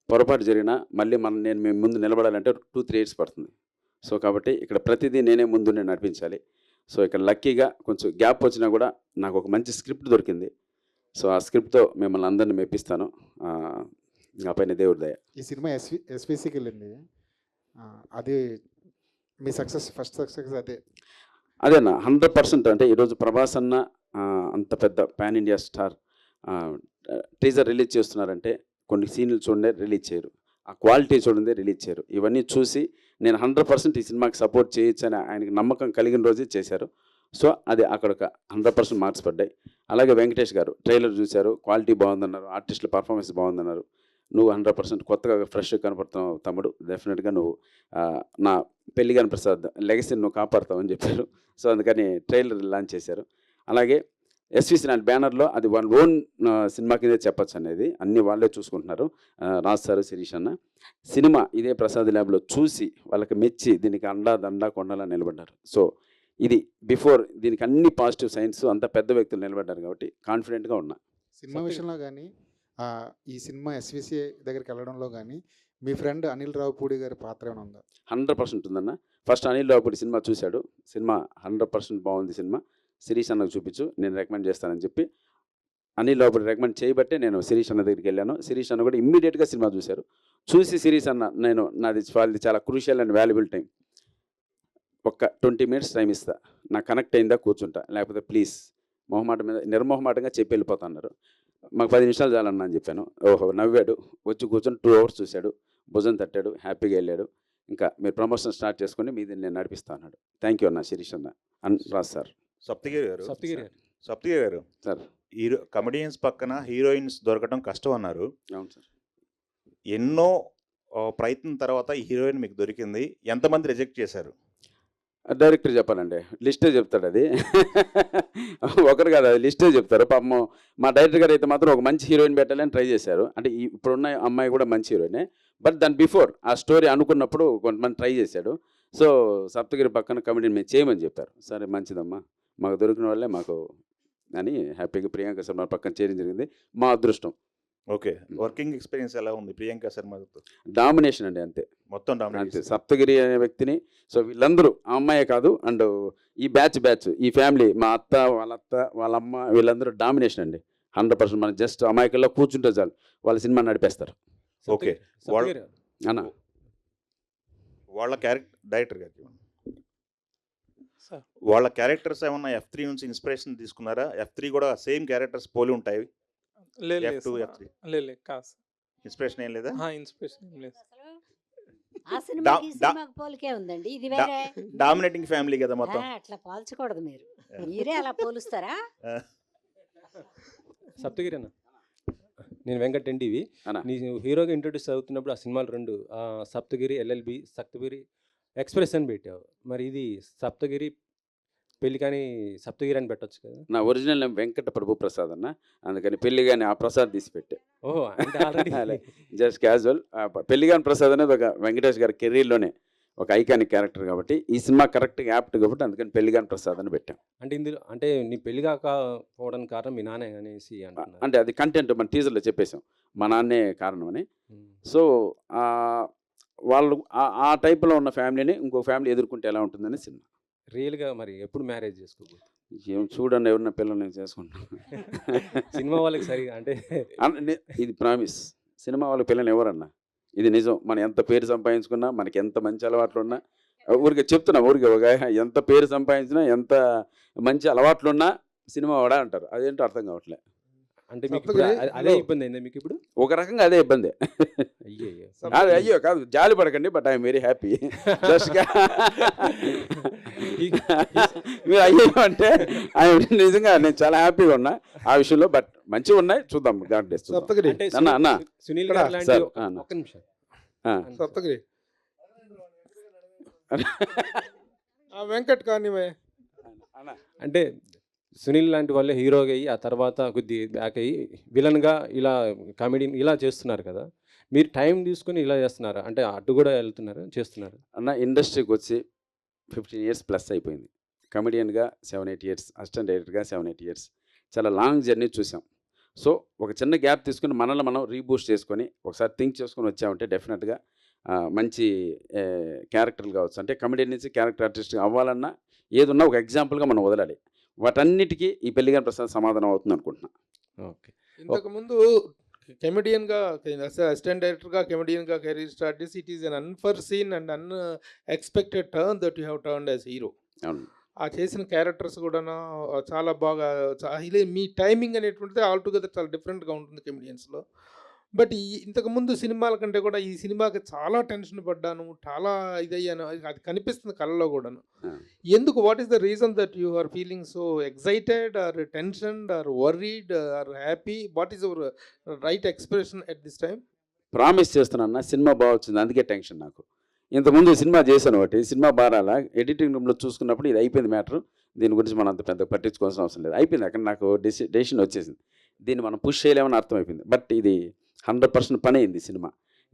పొరపాటు జరిగినా మళ్ళీ నేను మేము ముందు నిలబడాలంటే 2-3 ఇయర్స్ పడుతుంది. సో కాబట్టి ఇక్కడ ప్రతిదీ నేనే ముందు నడిపించాలి. సో ఇక్కడ లక్కీగా కొంచెం గ్యాప్ వచ్చినా కూడా నాకు ఒక మంచి స్క్రిప్ట్ దొరికింది. సో ఆ స్క్రిప్ట్తో మిమ్మల్ని అందరినీ మెప్పిస్తాను. నా పైన దేవుడి దయ. ఈ సినిమా ఎస్విసికి వెళ్ళింది, అది మీ ఫస్ట్ సక్సెస్ అదేనా 100%. అంటే ఈరోజు ప్రభాస్ అన్న అంత పెద్ద pan India star teaser release చేస్తున్నారంటే కొన్ని సీన్లు చూడండి రిలీజ్ చేయరు, ఆ క్వాలిటీ చూడండి రిలీజ్ చేయరు. ఇవన్నీ చూసి నేను 100% ఈ సినిమాకి సపోర్ట్ చేయొచ్చు అని ఆయనకి నమ్మకం కలిగిన రోజే చేశారు. సో అది అక్కడ ఒక 100% మార్క్స్ పడ్డాయి. అలాగే వెంకటేష్ గారు ట్రైలర్ చూశారు, క్వాలిటీ బాగుందన్నారు, ఆర్టిస్టుల పర్ఫార్మెన్స్ బాగుందన్నారు. నువ్వు 100% కొత్తగా ఫ్రెష్గా కనపడుతున్నావు తమ్ముడు, డెఫినెట్గా నువ్వు నా పెళ్లిగాని ప్రసాద్ లెగసీని నువ్వు కాపాడుతావని చెప్పారు. సో అందుకని ట్రైలర్ లాంచ్ చేశారు. అలాగే ఎస్విసి లాంటి బ్యానర్లో అది వాళ్ళ ఓన్ సినిమా కిందే చెప్పచ్చు అనేది అన్నీ వాళ్ళే చూసుకుంటున్నారు. రాజ్ సార్, శిరీష్ అన్న సినిమా ఇదే ప్రసాద్ ల్యాబ్లో చూసి వాళ్ళకి మెచ్చి దీనికి దండా కొండలా నిలబడ్డారు. సో ఇది బిఫోర్ దీనికి అన్ని పాజిటివ్ సైన్స్, అంత పెద్ద వ్యక్తులు నిలబడ్డారు కాబట్టి కాన్ఫిడెంట్గా ఉన్నా. సినిమా విషయంలో కానీ ఈ సినిమా ఎస్విసి దగ్గరికి వెళ్ళడంలో కానీ మీ ఫ్రెండ్ అనిల్ రావుపూడి గారి పాత్ర ఏమైనా ఉందా? 100% ఉందన్న. ఫస్ట్ అనిల్ రావుపూడి సినిమా చూశాడు, సినిమా 100% బాగుంది, సినిమా శిరీష్ అన్నకు చూపించు నేను రికమెండ్ చేస్తానని చెప్పి అనిల్ రావుపూడి రికమెండ్ చేయబట్టే నేను శిరీష్ అన్న దగ్గరికి వెళ్ళాను. శిరీష్ అన్న కూడా ఇమ్మీడియట్గా సినిమా చూశారు. చూసి శిరీష్ అన్న నాది చాలా క్రూషియల్ అండ్ వాల్యుబుల్ టైం, ఒక్క 20 మినిట్స్ టైం ఇస్తా, నాకు కనెక్ట్ అయిందా కూర్చుంటా, లేకపోతే ప్లీజ్ నిర్మోహమాటంగా చెప్పి వెళ్ళిపోతా అన్నారు. మాకు 10 నిమిషాలు చాలన్నా అని చెప్పాను. ఓహో నవ్వాడు, వచ్చి కూర్చొని 2 hours చూశాడు, భుజం తట్టాడు, హ్యాపీగా వెళ్ళాడు. ఇంకా మీరు ప్రమోషన్ స్టార్ట్ చేసుకొని మీది నేను నడిపిస్తా అన్నాడు. థ్యాంక్ యూ అన్న శిరీష్ అన్న రాజ్ సార్. సప్తగిరి గారు సార్ హీరో కమెడియన్స్ పక్కన హీరోయిన్స్ దొరకడం కష్టం అన్నారు. అవును సార్. ఎన్నో ప్రయత్నం తర్వాత ఈ హీరోయిన్ మీకు దొరికింది, ఎంతమంది రిజెక్ట్ చేశారు? డైరెక్టర్ చెప్పాలండి, లిస్టే చెప్తాడు అది. ఒకరు కాదు, అది లిస్టే చెప్తారు. పాపం మా డైరెక్టర్ గారు అయితే మాత్రం ఒక మంచి హీరోయిన్ పెట్టాలని ట్రై చేశారు. అంటే ఇప్పుడున్న అమ్మాయి కూడా మంచి హీరోయినే, బట్ దాని బిఫోర్ ఆ స్టోరీ అనుకున్నప్పుడు కొంతమంది ట్రై చేశాడు. సో సప్తగిరి పక్కన కమెడీని మేము చేయమని చెప్పారు. సరే మంచిదమ్మా, మాకు దొరికిన వాళ్ళే మాకు అని హ్యాపీగా ప్రియాంక శర్మ పక్కన చేయడం జరిగింది. మా అదృష్టం. ఓకే, వర్కింగ్ ఎక్స్పీరియన్స్ ఎలా ఉంది ప్రియాంక శర్మతో? డామినేషన్ అండి, అంతే మొత్తం అంతే. డామినేషన్. సప్తగిరి అనే వ్యక్తిని, సో వీళ్ళందరూ ఆ అమ్మాయే కాదు, అండ్ ఈ బ్యాచ్ ఈ ఫ్యామిలీ, మా అత్త వాళ్ళ అమ్మ వీళ్ళందరూ డామినేషన్ అండి. 100%. మనం జస్ట్ అమాయకుల్లో కూర్చుంటే చాలు, వాళ్ళ సినిమా నడిపేస్తారు. ఓకే, అన్న వాళ్ళ డైరెక్టర్ గారికి వాళ్ళ క్యారెక్టర్స్ ఏమన్నా F3 నుంచి ఇన్స్పిరేషన్ తీసుకున్నారా? F3 కూడా సేమ్ క్యారెక్టర్స్ పోలి ఉంటాయి. F2 F3 ఇన్స్పిరేషన్ ఏం లేదా? ఇన్స్పిరేషన్ ఏం లేదు. ఆ సినిమాకి ఈ సినిమాకి పోలికే ఉందండి. ఇది వేరే డామినేటింగ్ ఫ్యామిలీ కదా మొత్తం. అట్లా పోల్చకూడదు మీరు. మీరే అలా పోలుస్తారా? సప్తగిరి అన్న, నేను వెంకట్ ఎన్టీవీ. నీ హీరోగా ఇంట్రొడ్యూస్ అవుతున్నప్పుడు ఆ సినిమాలు 2 సప్తగిరి LLB, సప్తగిరి ఎక్స్ప్రెస్ అని పెట్టావు. మరి ఇది సప్తగిరి పెళ్లి కానీ సప్తగిరి అని పెట్టొచ్చు కదా? నా ఒరిజినల్ నేమ్ వెంకట ప్రభు ప్రసాద్ అన్న, అందుకని పెళ్లి కానీ ఆ ప్రసాద్ తీసి పెట్టే. ఓహో, అంటే ఆల్రెడీ జస్ట్ క్యాజువల్. పెళ్లి కానీ ప్రసాద్ అనేది ఒక వెంకటేష్ గారి కెరీర్లోనే ఒక ఐకానిక్ క్యారెక్టర్ కాబట్టి ఈ సినిమా కరెక్ట్గా యాప్ట్ కాబట్టి అందుకని పెళ్లి కానీ ప్రసాద్ అని పెట్టాం. అంటే ఇందులో అంటే నీ పెళ్లి కాకపోవడానికి కారణం మీ నాన్నే అనేసి అంటున్నారు. అంటే అది కంటెంట్ మన టీజర్లో చెప్పేశాం, మా నాన్నే కారణం అని. సో వాళ్ళు ఆ టైప్లో ఉన్న ఫ్యామిలీని ఇంకో ఫ్యామిలీ ఎదుర్కొంటే ఎలా ఉంటుందని సినిమా. రియల్గా మరి ఎప్పుడు మ్యారేజ్ చేసుకోబోతుంది? ఏం చూడండి, ఎవరన్నా పిల్లల్ని చేసుకుంటాం. సినిమా వాళ్ళకి సరిగా అంటే ఇది ప్రామిస్, సినిమా వాళ్ళకి పిల్లలు ఎవరన్నా, ఇది నిజం. మనం ఎంత పేరు సంపాదించుకున్నా, మనకి ఎంత మంచి అలవాట్లు ఉన్నా, ఊరికే చెప్తున్నా, ఊరికే ఒక ఎంత పేరు సంపాదించినా, ఎంత మంచి అలవాట్లున్నా సినిమా వాడా అంటారు. అదేంటో అర్థం కావట్లేదు. అంటే మీకు ఇప్పుడు అదే ఇబ్బంది అయిందా మీకు ఇప్పుడు? ఒక రకంగా అదే ఇబ్బంది. అయ్యో కాదు, జాలి పడకండి, బట్ ఐఎమ్ వెరీ హ్యాపీ. జస్ట్గా మీరు అయ్యో అంటే నిజంగా నేను చాలా హ్యాపీగా ఉన్నా ఆ విషయంలో. బట్ మంచిగా ఉన్నాయి, చూద్దాం. God bless. అన్న అన్న సునీల్ గారు లాంటి ఒక్క నిమిషం. సప్తగిరి వెంకట్ కానీ అంటే సునీల్ లాంటి వాళ్ళే హీరోగా అయ్యి ఆ తర్వాత కొద్ది బ్యాక్ అయ్యి విలన్గా ఇలా కామెడీ ఇలా చేస్తున్నారు కదా, మీరు టైం తీసుకుని ఇలా చేస్తున్నారు అంటే అటు కూడా వెళ్తున్నారు చేస్తున్నారు? అన్న ఇండస్ట్రీకి వచ్చి 15 years ప్లస్ అయిపోయింది. కమెడియన్గా 7-8 years, అసిస్టెంట్ డైరెక్టర్గా 7-8 years. చాలా లాంగ్ జర్నీ చూసాం. సో ఒక చిన్న గ్యాప్ తీసుకుని మనల్ని మనం రీబూస్ట్ చేసుకొని ఒకసారి థింక్ చేసుకొని వచ్చామంటే డెఫినెట్గా మంచి క్యారెక్టర్లు కావచ్చు. అంటే కమెడియన్ నుంచి క్యారెక్టర్ ఆర్టిస్ట్ అవ్వాలన్నా ఏదున్నా ఒక ఎగ్జాంపుల్గా మనం వదలాలి. వాటన్నిటికీ ఈ పెళ్లిగాని ప్రసాద్ సమాధానం అవుతుంది అనుకుంటున్నా. ఓకే, ఇంతకుముందు కెమెడియన్గా అసిస్టెంట్ డైరెక్టర్గా కెమెడియన్గా కెరీర్ స్టార్ట్ చేసి it is an unforeseen and unexpected turn that you have turned as hero. ఆ చేసిన క్యారెక్టర్స్ కూడా చాలా బాగా మీ టైమింగ్ అనేటువంటిది ఆల్టుగెదర్ చాలా డిఫరెంట్గా ఉంటుంది కెమెడియన్స్లో. బట్ ఇంతకుముందు సినిమాల కంటే కూడా ఈ సినిమాకి చాలా టెన్షన్ పడ్డాను, చాలా ఇదయ్యాను, అది కనిపిస్తుంది కళ్ళలో కూడాను. ఎందుకు? What is the reason that you are feeling so excited or tensioned or worried or happy? What is your right expression at this time? Promise చేస్తున్నా, సినిమా బాగా వచ్చింది, అందుకే టెన్షన్ నాకు. ఇంతకుముందు సినిమా చేశాను ఒకటి, సినిమా బారాలా ఎడిటింగ్ రూమ్లో చూసుకున్నప్పుడు ఇది అయిపోయింది మ్యాటర్, దీని గురించి మనం అంత పెద్ద పట్టించుకోవాల్సిన అవసరం లేదు, అయిపోయింది. అక్కడ నాకు డెసిషన్ వచ్చేసింది, దీన్ని మనం పుష్ చేయలేమని అర్థమైపోయింది. బట్ ఇది 100% పని అయింది సినిమా.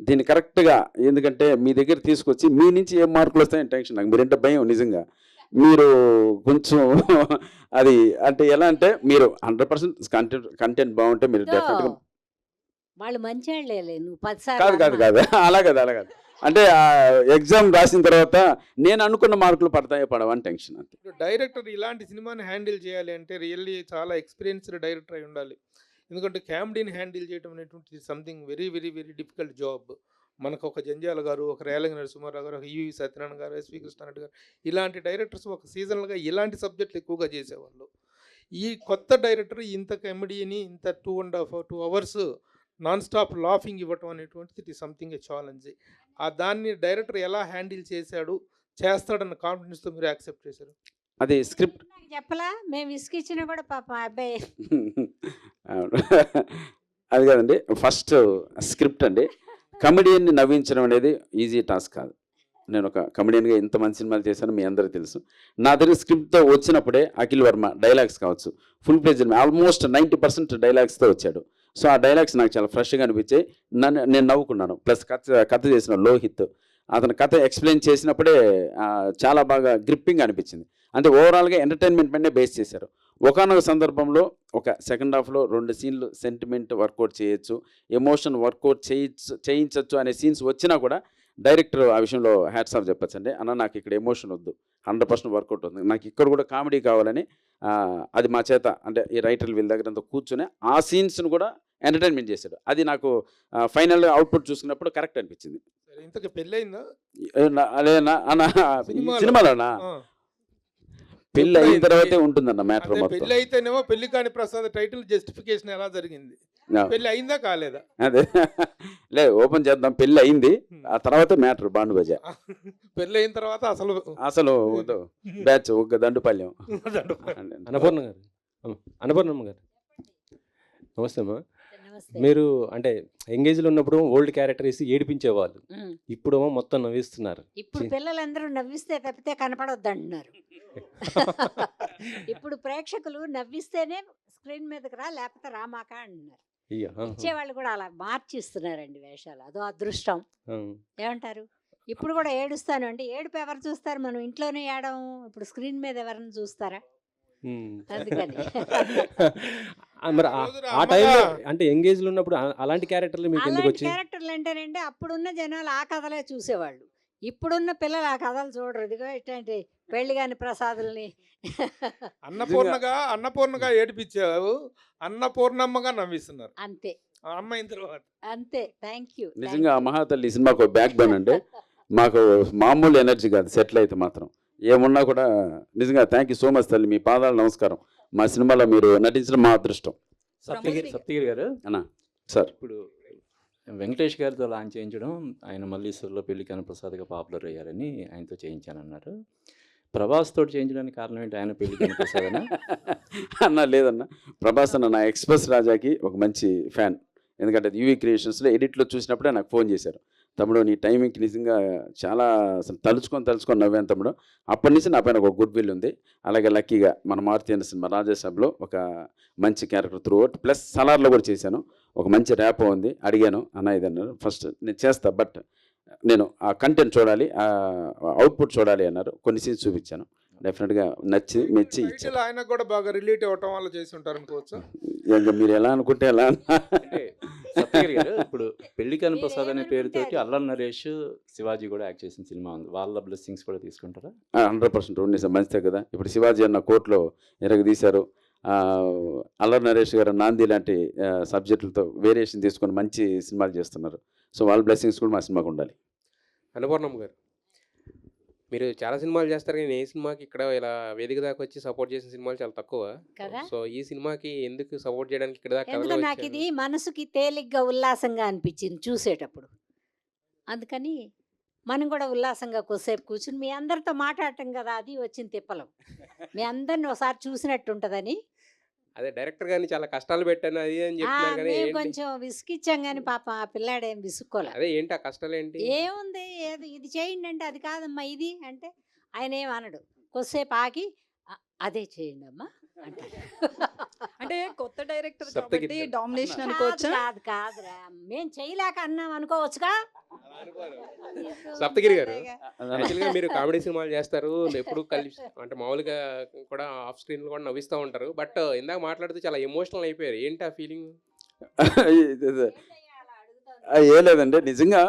దీన్ని కరెక్ట్గా, ఎందుకంటే మీ దగ్గర తీసుకొచ్చి మీ నుంచి ఏం మార్కులు వస్తాయని టెన్షన్ నాకు. మీరంటే భయం నిజంగా. మీరు కొంచెం అది అంటే ఎలా అంటే మీరు 100% కంటెంట్ బాగుంటే మీరు డెఫినెట్గా వాళ్ళు మంచి వాళ్ళే. నువ్వు 10 సార్లు కాదు కాదు కాదు అలా కాదు అలా కాదు. అంటే ఎగ్జామ్ రాసిన తర్వాత నేను అనుకున్న మార్కులు పడతాయో పడవని టెన్షన్ అంతే. డైరెక్టర్ ఇలాంటి సినిమాని హ్యాండిల్ చేయాలి అంటే రియల్లీ చాలా ఎక్స్పీరియన్స్డ్ డైరెక్టర్ అయి ఉండాలి. ఎందుకంటే కామెడీని హ్యాండిల్ చేయడం అనేటువంటిది something very very very difficult job. మనకు ఒక జంజాల గారు, ఒక రేలంగి నరసింహారావు గారు, ఒక ఈవి సత్యనారాయణ గారు, ఎస్వి కృష్ణారెడ్డి గారు, ఇలాంటి డైరెక్టర్స్ ఒక సీజన్లుగా ఇలాంటి సబ్జెక్టులు ఎక్కువగా చేసేవాళ్ళు. ఈ కొత్త డైరెక్టర్ ఇంత కామెడీని ఇంత 2 hours నాన్ స్టాప్ లాఫింగ్ ఇవ్వటం అనేటువంటిది it is something A challenge. దాన్ని డైరెక్టర్ ఎలా హ్యాండిల్ చేస్తాడన్న కాన్ఫిడెన్స్తో మీరు యాక్సెప్ట్ చేశారు? అది స్క్రిప్ట్ చెప్పలా, మేము ఇసుకిచ్చినా కూడా పాప అబ్బాయి. అది కాదండి, ఫస్ట్ స్క్రిప్ట్ అండి. కమెడియన్ని నవ్వించడం అనేది ఈజీ టాస్క్ కాదు. నేను ఒక కమెడియన్గా ఇంత మంచి సినిమాలు చేశాను మీ అందరికీ తెలుసు. నా దగ్గర స్క్రిప్ట్తో వచ్చినప్పుడే అఖిల్ వర్మ డైలాగ్స్ కావచ్చు ఫుల్ ప్లేజ్ ఆల్మోస్ట్ 90% డైలాగ్స్తో వచ్చాడు. సో ఆ డైలాగ్స్ నాకు చాలా ఫ్రెష్గా అనిపించాయి. నేను నవ్వుకున్నాను. ప్లస్ కథ చేసిన లోహిత్ అతను కథ ఎక్స్ప్లెయిన్ చేసినప్పుడే చాలా బాగా గ్రిప్పింగ్ అనిపించింది. అంటే ఓవరాల్గా ఎంటర్టైన్మెంట్ పైనే బేస్ చేశారు. ఒకానొక సందర్భంలో ఒక సెకండ్ హాఫ్లో 2 సీన్లు సెంటిమెంట్ వర్కౌట్ చేయొచ్చు, ఎమోషన్ వర్కౌట్ చేయించవచ్చు అనే సీన్స్ వచ్చినా కూడా డైరెక్టర్ ఆ విషయంలో హ్యాట్స్ ఆఫ్ చెప్పచ్చండి. అన్న నాకు ఇక్కడ ఎమోషన్ వద్దు, 100% వర్కౌట్ ఉంది, నాకు ఇక్కడ కూడా కామెడీ కావాలని అది మా చేత అంటే ఈ రైటర్లు వీళ్ళ దగ్గర అంతా కూర్చొని ఆ సీన్స్ను కూడా ఎంటర్టైన్మెంట్ చేశాడు. అది నాకు ఫైనల్ అవుట్పుట్ చూసుకున్నప్పుడు కరెక్ట్ అనిపించింది. ఇంతకు పెళ్ళయిందా సినిమాలోనా? పెళ్ళి అయిన తర్వాతే ఉంటుందన్న మ్యాటర్ మొత్తం. పెళ్ళి అయితేనేమో పెళ్లి కాని ప్రసాద్ టైటిల్ జస్టిఫికేషన్ ఎలా జరిగింది? పెళ్లి అయిందా కాలేదా? అదే లేదు, ఓపెన్ చేద్దాం. పెళ్ళి అయింది, ఆ తర్వాత మ్యాటర్ బాండుబజా. పెళ్ళి అయిన తర్వాత అసలు బ్యాచ్ ఒక దండుపాళ్యం. అన్నపూర్ణమ్మ గారు నమస్తే అమ్మా. మీరు అంటే ఎంగేజ్లో ఉన్నప్పుడు ఓల్డ్ క్యారెక్టర్ వేసి ఏడిపించేవాళ్ళు, ఇప్పుడు మొత్తం నవ్విస్తున్నారు. ఇప్పుడు పిల్లలందరూ నవ్విస్తే తప్పితే కనపడొద్దు అంటున్నారు. ఇప్పుడు ప్రేక్షకులు నవ్విస్తేనే స్క్రీన్ మీదకి రా, లేకపోతే రామాక అంటున్నారు. ఇచ్చేవాళ్ళు కూడా అలా మార్చిస్తున్నారండి వేషాలు. అదో అదృష్టం. ఏమంటారు? ఇప్పుడు కూడా ఏడుస్తాను అంటే ఏడుపు ఎవరు చూస్తారు? మనం ఇంట్లోనే ఏడం, ఇప్పుడు స్క్రీన్ మీద ఎవరైనా చూస్తారా? అందుకని మరి ఆ టైంలో అంటే ఎంగేజ్లో ఉన్నప్పుడు అలాంటి క్యారెక్టర్లు మీకు ఎందుకు వచ్చాయి? క్యారెక్టర్లు అంటేనంటే అప్పుడున్న జనాలు ఆ కథలే చూసేవాళ్ళు. ఇప్పుడున్న పిల్లలు ఆ కథలు చూడరు. ఇదిగో ఇట్లాంటి పెళ్లి కాని ప్రసాదుల్ని అన్నపూర్ణగా ఏడిపించావు, అన్నపూర్ణమ్మగా నవ్విస్తున్నారు. అంతే అమ్మాయిన తర్వాత అంతే. Thank you. నిజంగా మహాతల్లి సినిమాకు బ్యాక్ బోన్ అంటే మాకు మామూలు ఎనర్జీ కాదు. సెటిల్ అయితే మాత్రం ఏమున్నా కూడా నిజంగా థ్యాంక్ యూ సో మచ్ తల్లి, మీ పాదాలు నమస్కారం. మా సినిమాలో మీరు నటించడం మా అదృష్టం. సప్తగిరి గారు అన్నా సార్, ఇప్పుడు వెంకటేష్ గారితో లాంచ్ చేయించడం, ఆయన మల్లీశ్వర్లో పెళ్లి కాని ప్రసాద్గా పాపులర్ అయ్యారని ఆయనతో చేయించానన్నారు. ప్రభాస్ తోటి చేయించడానికి కారణం ఏంటి? ఆయన పెళ్లి కాని ప్రసాద్ అన్న లేదన్న, ప్రభాస్ అన్న నా ఎక్స్ప్రెస్ రాజాకి ఒక మంచి ఫ్యాన్. ఎందుకంటే యూవీ క్రియేషన్స్లో ఎడిట్లో చూసినప్పుడే నాకు ఫోన్ చేశారు, తమ్ముడు నీ టైమింగ్కి నిజంగా చాలా అసలు తలుచుకొని నవ్వాను తమ్ముడు. అప్పటి నుంచి నా పైన ఒక గుడ్ విల్ ఉంది. అలాగే లక్కీగా మన మారుతి అనే సినిమా రాజాసాబ్లో ఒక మంచి క్యారెక్టర్ త్రూ అవుట్, ప్లస్ సలార్లో కూడా చేశాను. ఒక మంచి ర్యాప్ ఉంది. అడిగాను అన్న ఇది అన్నారు. ఫస్ట్ నేను చేస్తా, బట్ నేను ఆ కంటెంట్ చూడాలి, ఆ అవుట్పుట్ చూడాలి అన్నారు. కొన్ని సీన్స్ చూపించాను, డెఫినెట్గా నచ్చి మెచ్చి ఇచ్చాను. ఆయన కూడా బాగా రిలేట్ అవ్వటం వల్ల చేసి ఉంటారు అనుకోవచ్చు. ఇంకా మీరు ఎలా అనుకుంటే ఎలా. సప్తగిరి గారు ఇప్పుడు పెళ్లి కాని ప్రసాద్ అనే పేరుతోటి అల్లరి నరేష్, శివాజీ కూడా యాక్ట్ చేసిన సినిమా ఉంది. వాళ్ళ బ్లెస్సింగ్స్ కూడా తీసుకుంటారా? 100% ఉంది. మంచిదే కదా. ఇప్పుడు శివాజీ అన్న కోర్టులో ఎరగదీశారు. అల్లరి నరేష్ గారు నాంది లాంటి సబ్జెక్టులతో వేరియేషన్ తీసుకొని మంచి సినిమాలు చేస్తున్నారు. సో వాళ్ళ బ్లెస్సింగ్స్ కూడా మా సినిమాకు ఉండాలి. అన్నపూర్ణమ్మ గారు, మీరు చాలా సినిమాలు చేస్తారు కానీ ఏ సినిమాకి ఇక్కడ ఇలా వేదిక దాకా వచ్చి సపోర్ట్ చేసిన సినిమాలు చాలా తక్కువ కదా. సో ఈ సినిమాకి ఎందుకు సపోర్ట్ చేయడానికి ఇక్కడ దాకా ఎందుకంటే నాకు ఇది మనసుకి తేలిగ్గా ఉల్లాసంగా అనిపించింది చూసేటప్పుడు. అందుకని మనం కూడా ఉల్లాసంగా కొద్దిసేపు కూర్చుని మీ అందరితో మాట్లాడటం కదా, అది వచ్చిన తిప్పలం. మీ అందరిని ఒకసారి చూసినట్టు ఉంటుందని. అదే డైరెక్టర్ గారిని చాలా కష్టాలు పెట్టాను అది అని చెప్తున్నారు కానీ మేము కొంచెం విసుగిచ్చాం కానీ పాపం ఆ పిల్లాడేం విసుక్కోలే. అదే ఏంటి ఆ కష్టాలు ఏంటి? ఏముంది, ఏది ఇది చేయండి అంటే అది కాదమ్మా ఇది అంటే ఆయన ఏమనడు. కొద్దిసేపు ఆగి అదే చేయండి అమ్మా అంటారు. అంటే కొత్త డైరెక్టర్ కాబట్టి డామినేషన్ అనుకోవచ్చా? కాదు కాదురా, మేము చేయలేక అన్నాం అనుకోవచ్చుగా. సప్తగిరి గారు, యాక్చువల్గా మీరు కామెడీ సినిమాలు చేస్తారు, ఎప్పుడు కలిసి అంటే మామూలుగా కూడా ఆఫ్ స్క్రీన్లో కూడా నవ్విస్తూ ఉంటారు. బట్ ఇందాక మాట్లాడుతూ చాలా ఎమోషనల్ అయిపోయారు. ఏంటి ఆ ఫీలింగ్? ఏ లేదండి, నిజంగా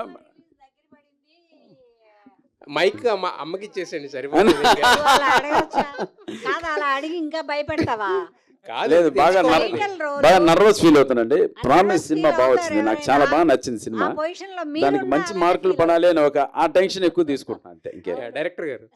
మైక్ అమ్మకి ఇచ్చేసండి సరిపోతుంది. కాదు అలా అడిగి ఇంకా భయపెడతావా? లేదు, బాగా నర్వస్ ఫీల్ అవుతానండి. ప్రామిస్ సినిమా బాగా వచ్చింది, నాకు చాలా బాగా నచ్చింది సినిమా. దానికి మంచి మార్కులు పడాలి అని ఒక ఆ టెన్షన్ ఎక్కువ తీసుకుంటున్నాను అంతే. ఇంకే డైరెక్టర్ గారు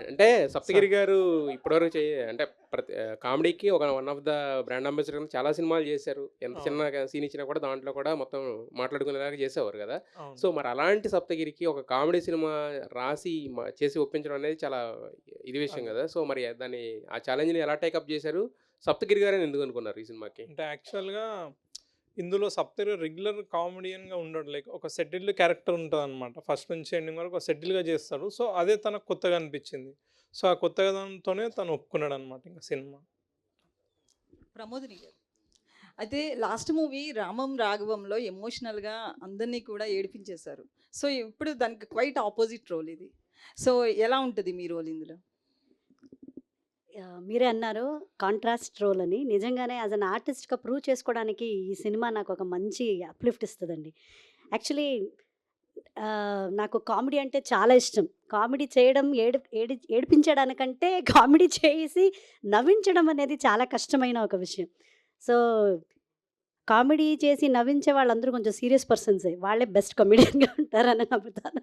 అంటే సప్తగిరి గారు ఇప్పటివరకు అంటే ప్రతి కామెడీకి ఒక one of the brand ambassador చాలా సినిమాలు చేశారు. ఎంత చిన్న సీన్ ఇచ్చినా కూడా దాంట్లో కూడా మొత్తం మాట్లాడుకునేలాగా చేసేవారు కదా. సో మరి అలాంటి సప్తగిరికి ఒక కామెడీ సినిమా రాసి చేసి ఒప్పించడం అనేది చాలా ఇది విషయం కదా. సో మరి దాన్ని ఆ ఛాలెంజ్ని ఎలా టేకప్ చేశారు? సప్తగిరి గారు ఎందుకు అనుకున్నారు ఈ సినిమాకి? అంటే యాక్చువల్గా ఇందులో సప్తగిరి రెగ్యులర్ కామెడియన్గా ఉండడు, లైక్ ఒక సెటిల్డ్ క్యారెక్టర్ ఉంటుంది అనమాట. ఫస్ట్ నుంచి ఎండింగ్ వరకు ఒక సెటిల్గా చేస్తాడు. సో అదే తనకు కొత్తగా అనిపించింది. సో ఆ కొత్తగాతోనే తను ఒప్పుకున్నాడు అనమాట ఇంకా సినిమా. ప్రమోదిని గారు, అయితే లాస్ట్ మూవీ రామం రాఘవంలో ఎమోషనల్గా అందరినీ కూడా ఏడిపించేశారు. సో ఇప్పుడు దానికి క్వైట్ ఆపోజిట్ రోల్ ఇది. సో ఎలా ఉంటుంది మీ రోల్ ఇందులో? మీరే అన్నారు కాంట్రాస్ట్ రోల్ అని. నిజంగానే యాజ్ అన్ ఆర్టిస్ట్గా ప్రూవ్ చేసుకోవడానికి ఈ సినిమా నాకు ఒక మంచి అప్లిఫ్ట్ ఇస్తుందండి. యాక్చువల్లీ నాకు కామెడీ అంటే చాలా ఇష్టం. కామెడీ చేయడం ఏడిపించడానికంటే కామెడీ చేసి నవ్వించడం అనేది చాలా కష్టమైన ఒక విషయం. సో కామెడీ చేసి నవ్వించే వాళ్ళందరూ కొంచెం సీరియస్ పర్సన్సే, వాళ్ళే బెస్ట్ కమెడియన్గా ఉంటారని నమ్ముతాను.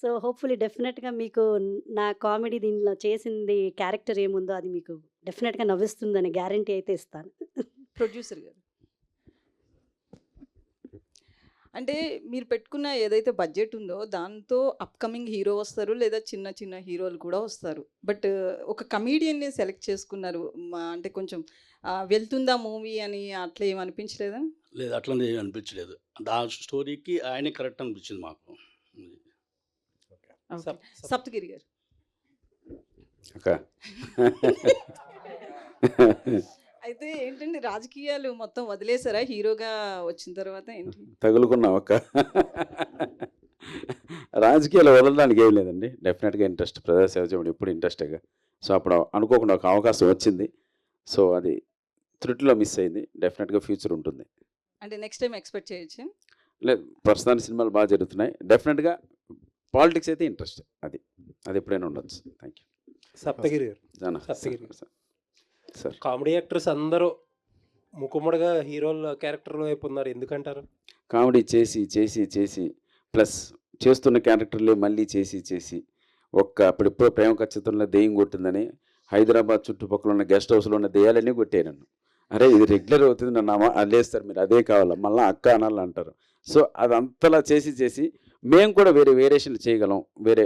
సో హోప్ఫుల్లీ డెఫినెట్గా మీకు నా కామెడీ దీనిలో చేసింది క్యారెక్టర్ ఏముందో అది మీకు డెఫినెట్గా నవ్విస్తుందని గ్యారంటీ అయితే ఇస్తాను. ప్రొడ్యూసర్ గారు, అంటే మీరు పెట్టుకున్న ఏదైతే బడ్జెట్ ఉందో దాంతో అప్కమింగ్ హీరో వస్తారు, లేదా చిన్న చిన్న హీరోలు కూడా వస్తారు. బట్ ఒక కమీడియన్ని సెలెక్ట్ చేసుకున్నారు, అంటే కొంచెం వెళ్తుందా మూవీ అని అట్లా ఏమి అనిపించలేదా? లేదు, అట్లనే అనిపించలేదు. ఆ స్టోరీకి ఆయనే కరెక్ట్ అనిపించింది మాకు. సప్తగిరి గారు, అయితే ఏంటండి రాజకీయాలు మొత్తం వదిలేసారా హీరోగా వచ్చిన తర్వాత? ఏంటి తగులుకున్నాం అక్క? రాజకీయాలు వదలడానికి ఏం లేదండి. డెఫినెట్గా ఇంట్రెస్ట్, ప్రజాసేవ చేయడం ఎప్పుడు ఇంట్రెస్ట్గా. సో అప్పుడు అనుకోకుండా ఒక అవకాశం వచ్చింది. సో అది త్రుటిలో మిస్ అయింది. డెఫినెట్గా ఫ్యూచర్ ఉంటుంది. అంటే నెక్స్ట్ టైం ఎక్స్పెక్ట్ చేయొచ్చు? లేదు, ప్రస్తుతానికి సినిమాలు బాగా జరుగుతున్నాయి. డెఫినెట్గా పాలిటిక్స్ అయితే ఇంట్రెస్ట్, అది ఎప్పుడైనా ఉండొచ్చు. Thank you. సప్తగిరి గారు, సార్, కామెడీ యాక్టర్స్ అందరూ ముఖముడుగా హీరోల క్యారెక్టర్ల వైపు ఉన్నారు, ఎందుకంటారు? కామెడీ చేసి చేసి చేసి ప్లస్ చేస్తున్న క్యారెక్టర్లే మళ్ళీ చేసి చేసి అప్పుడిప్పుడు ప్రేమ ఖచ్చితంగా దెయ్యం కొట్టిందని హైదరాబాద్ చుట్టుపక్కల ఉన్న గెస్ట్ హౌస్లో ఉన్న దెయ్యాలన్నీ కొట్టాయి నన్ను. అరే ఇది రెగ్యులర్ అవుతుంది నన్ను లేస్తారు, మీరు అదే కావాలా మళ్ళీ అక్క అనాలి అంటారు. సో అది అంతలా చేసి చేసి మేము కూడా వేరే వేరియేషన్లు చేయగలం, వేరే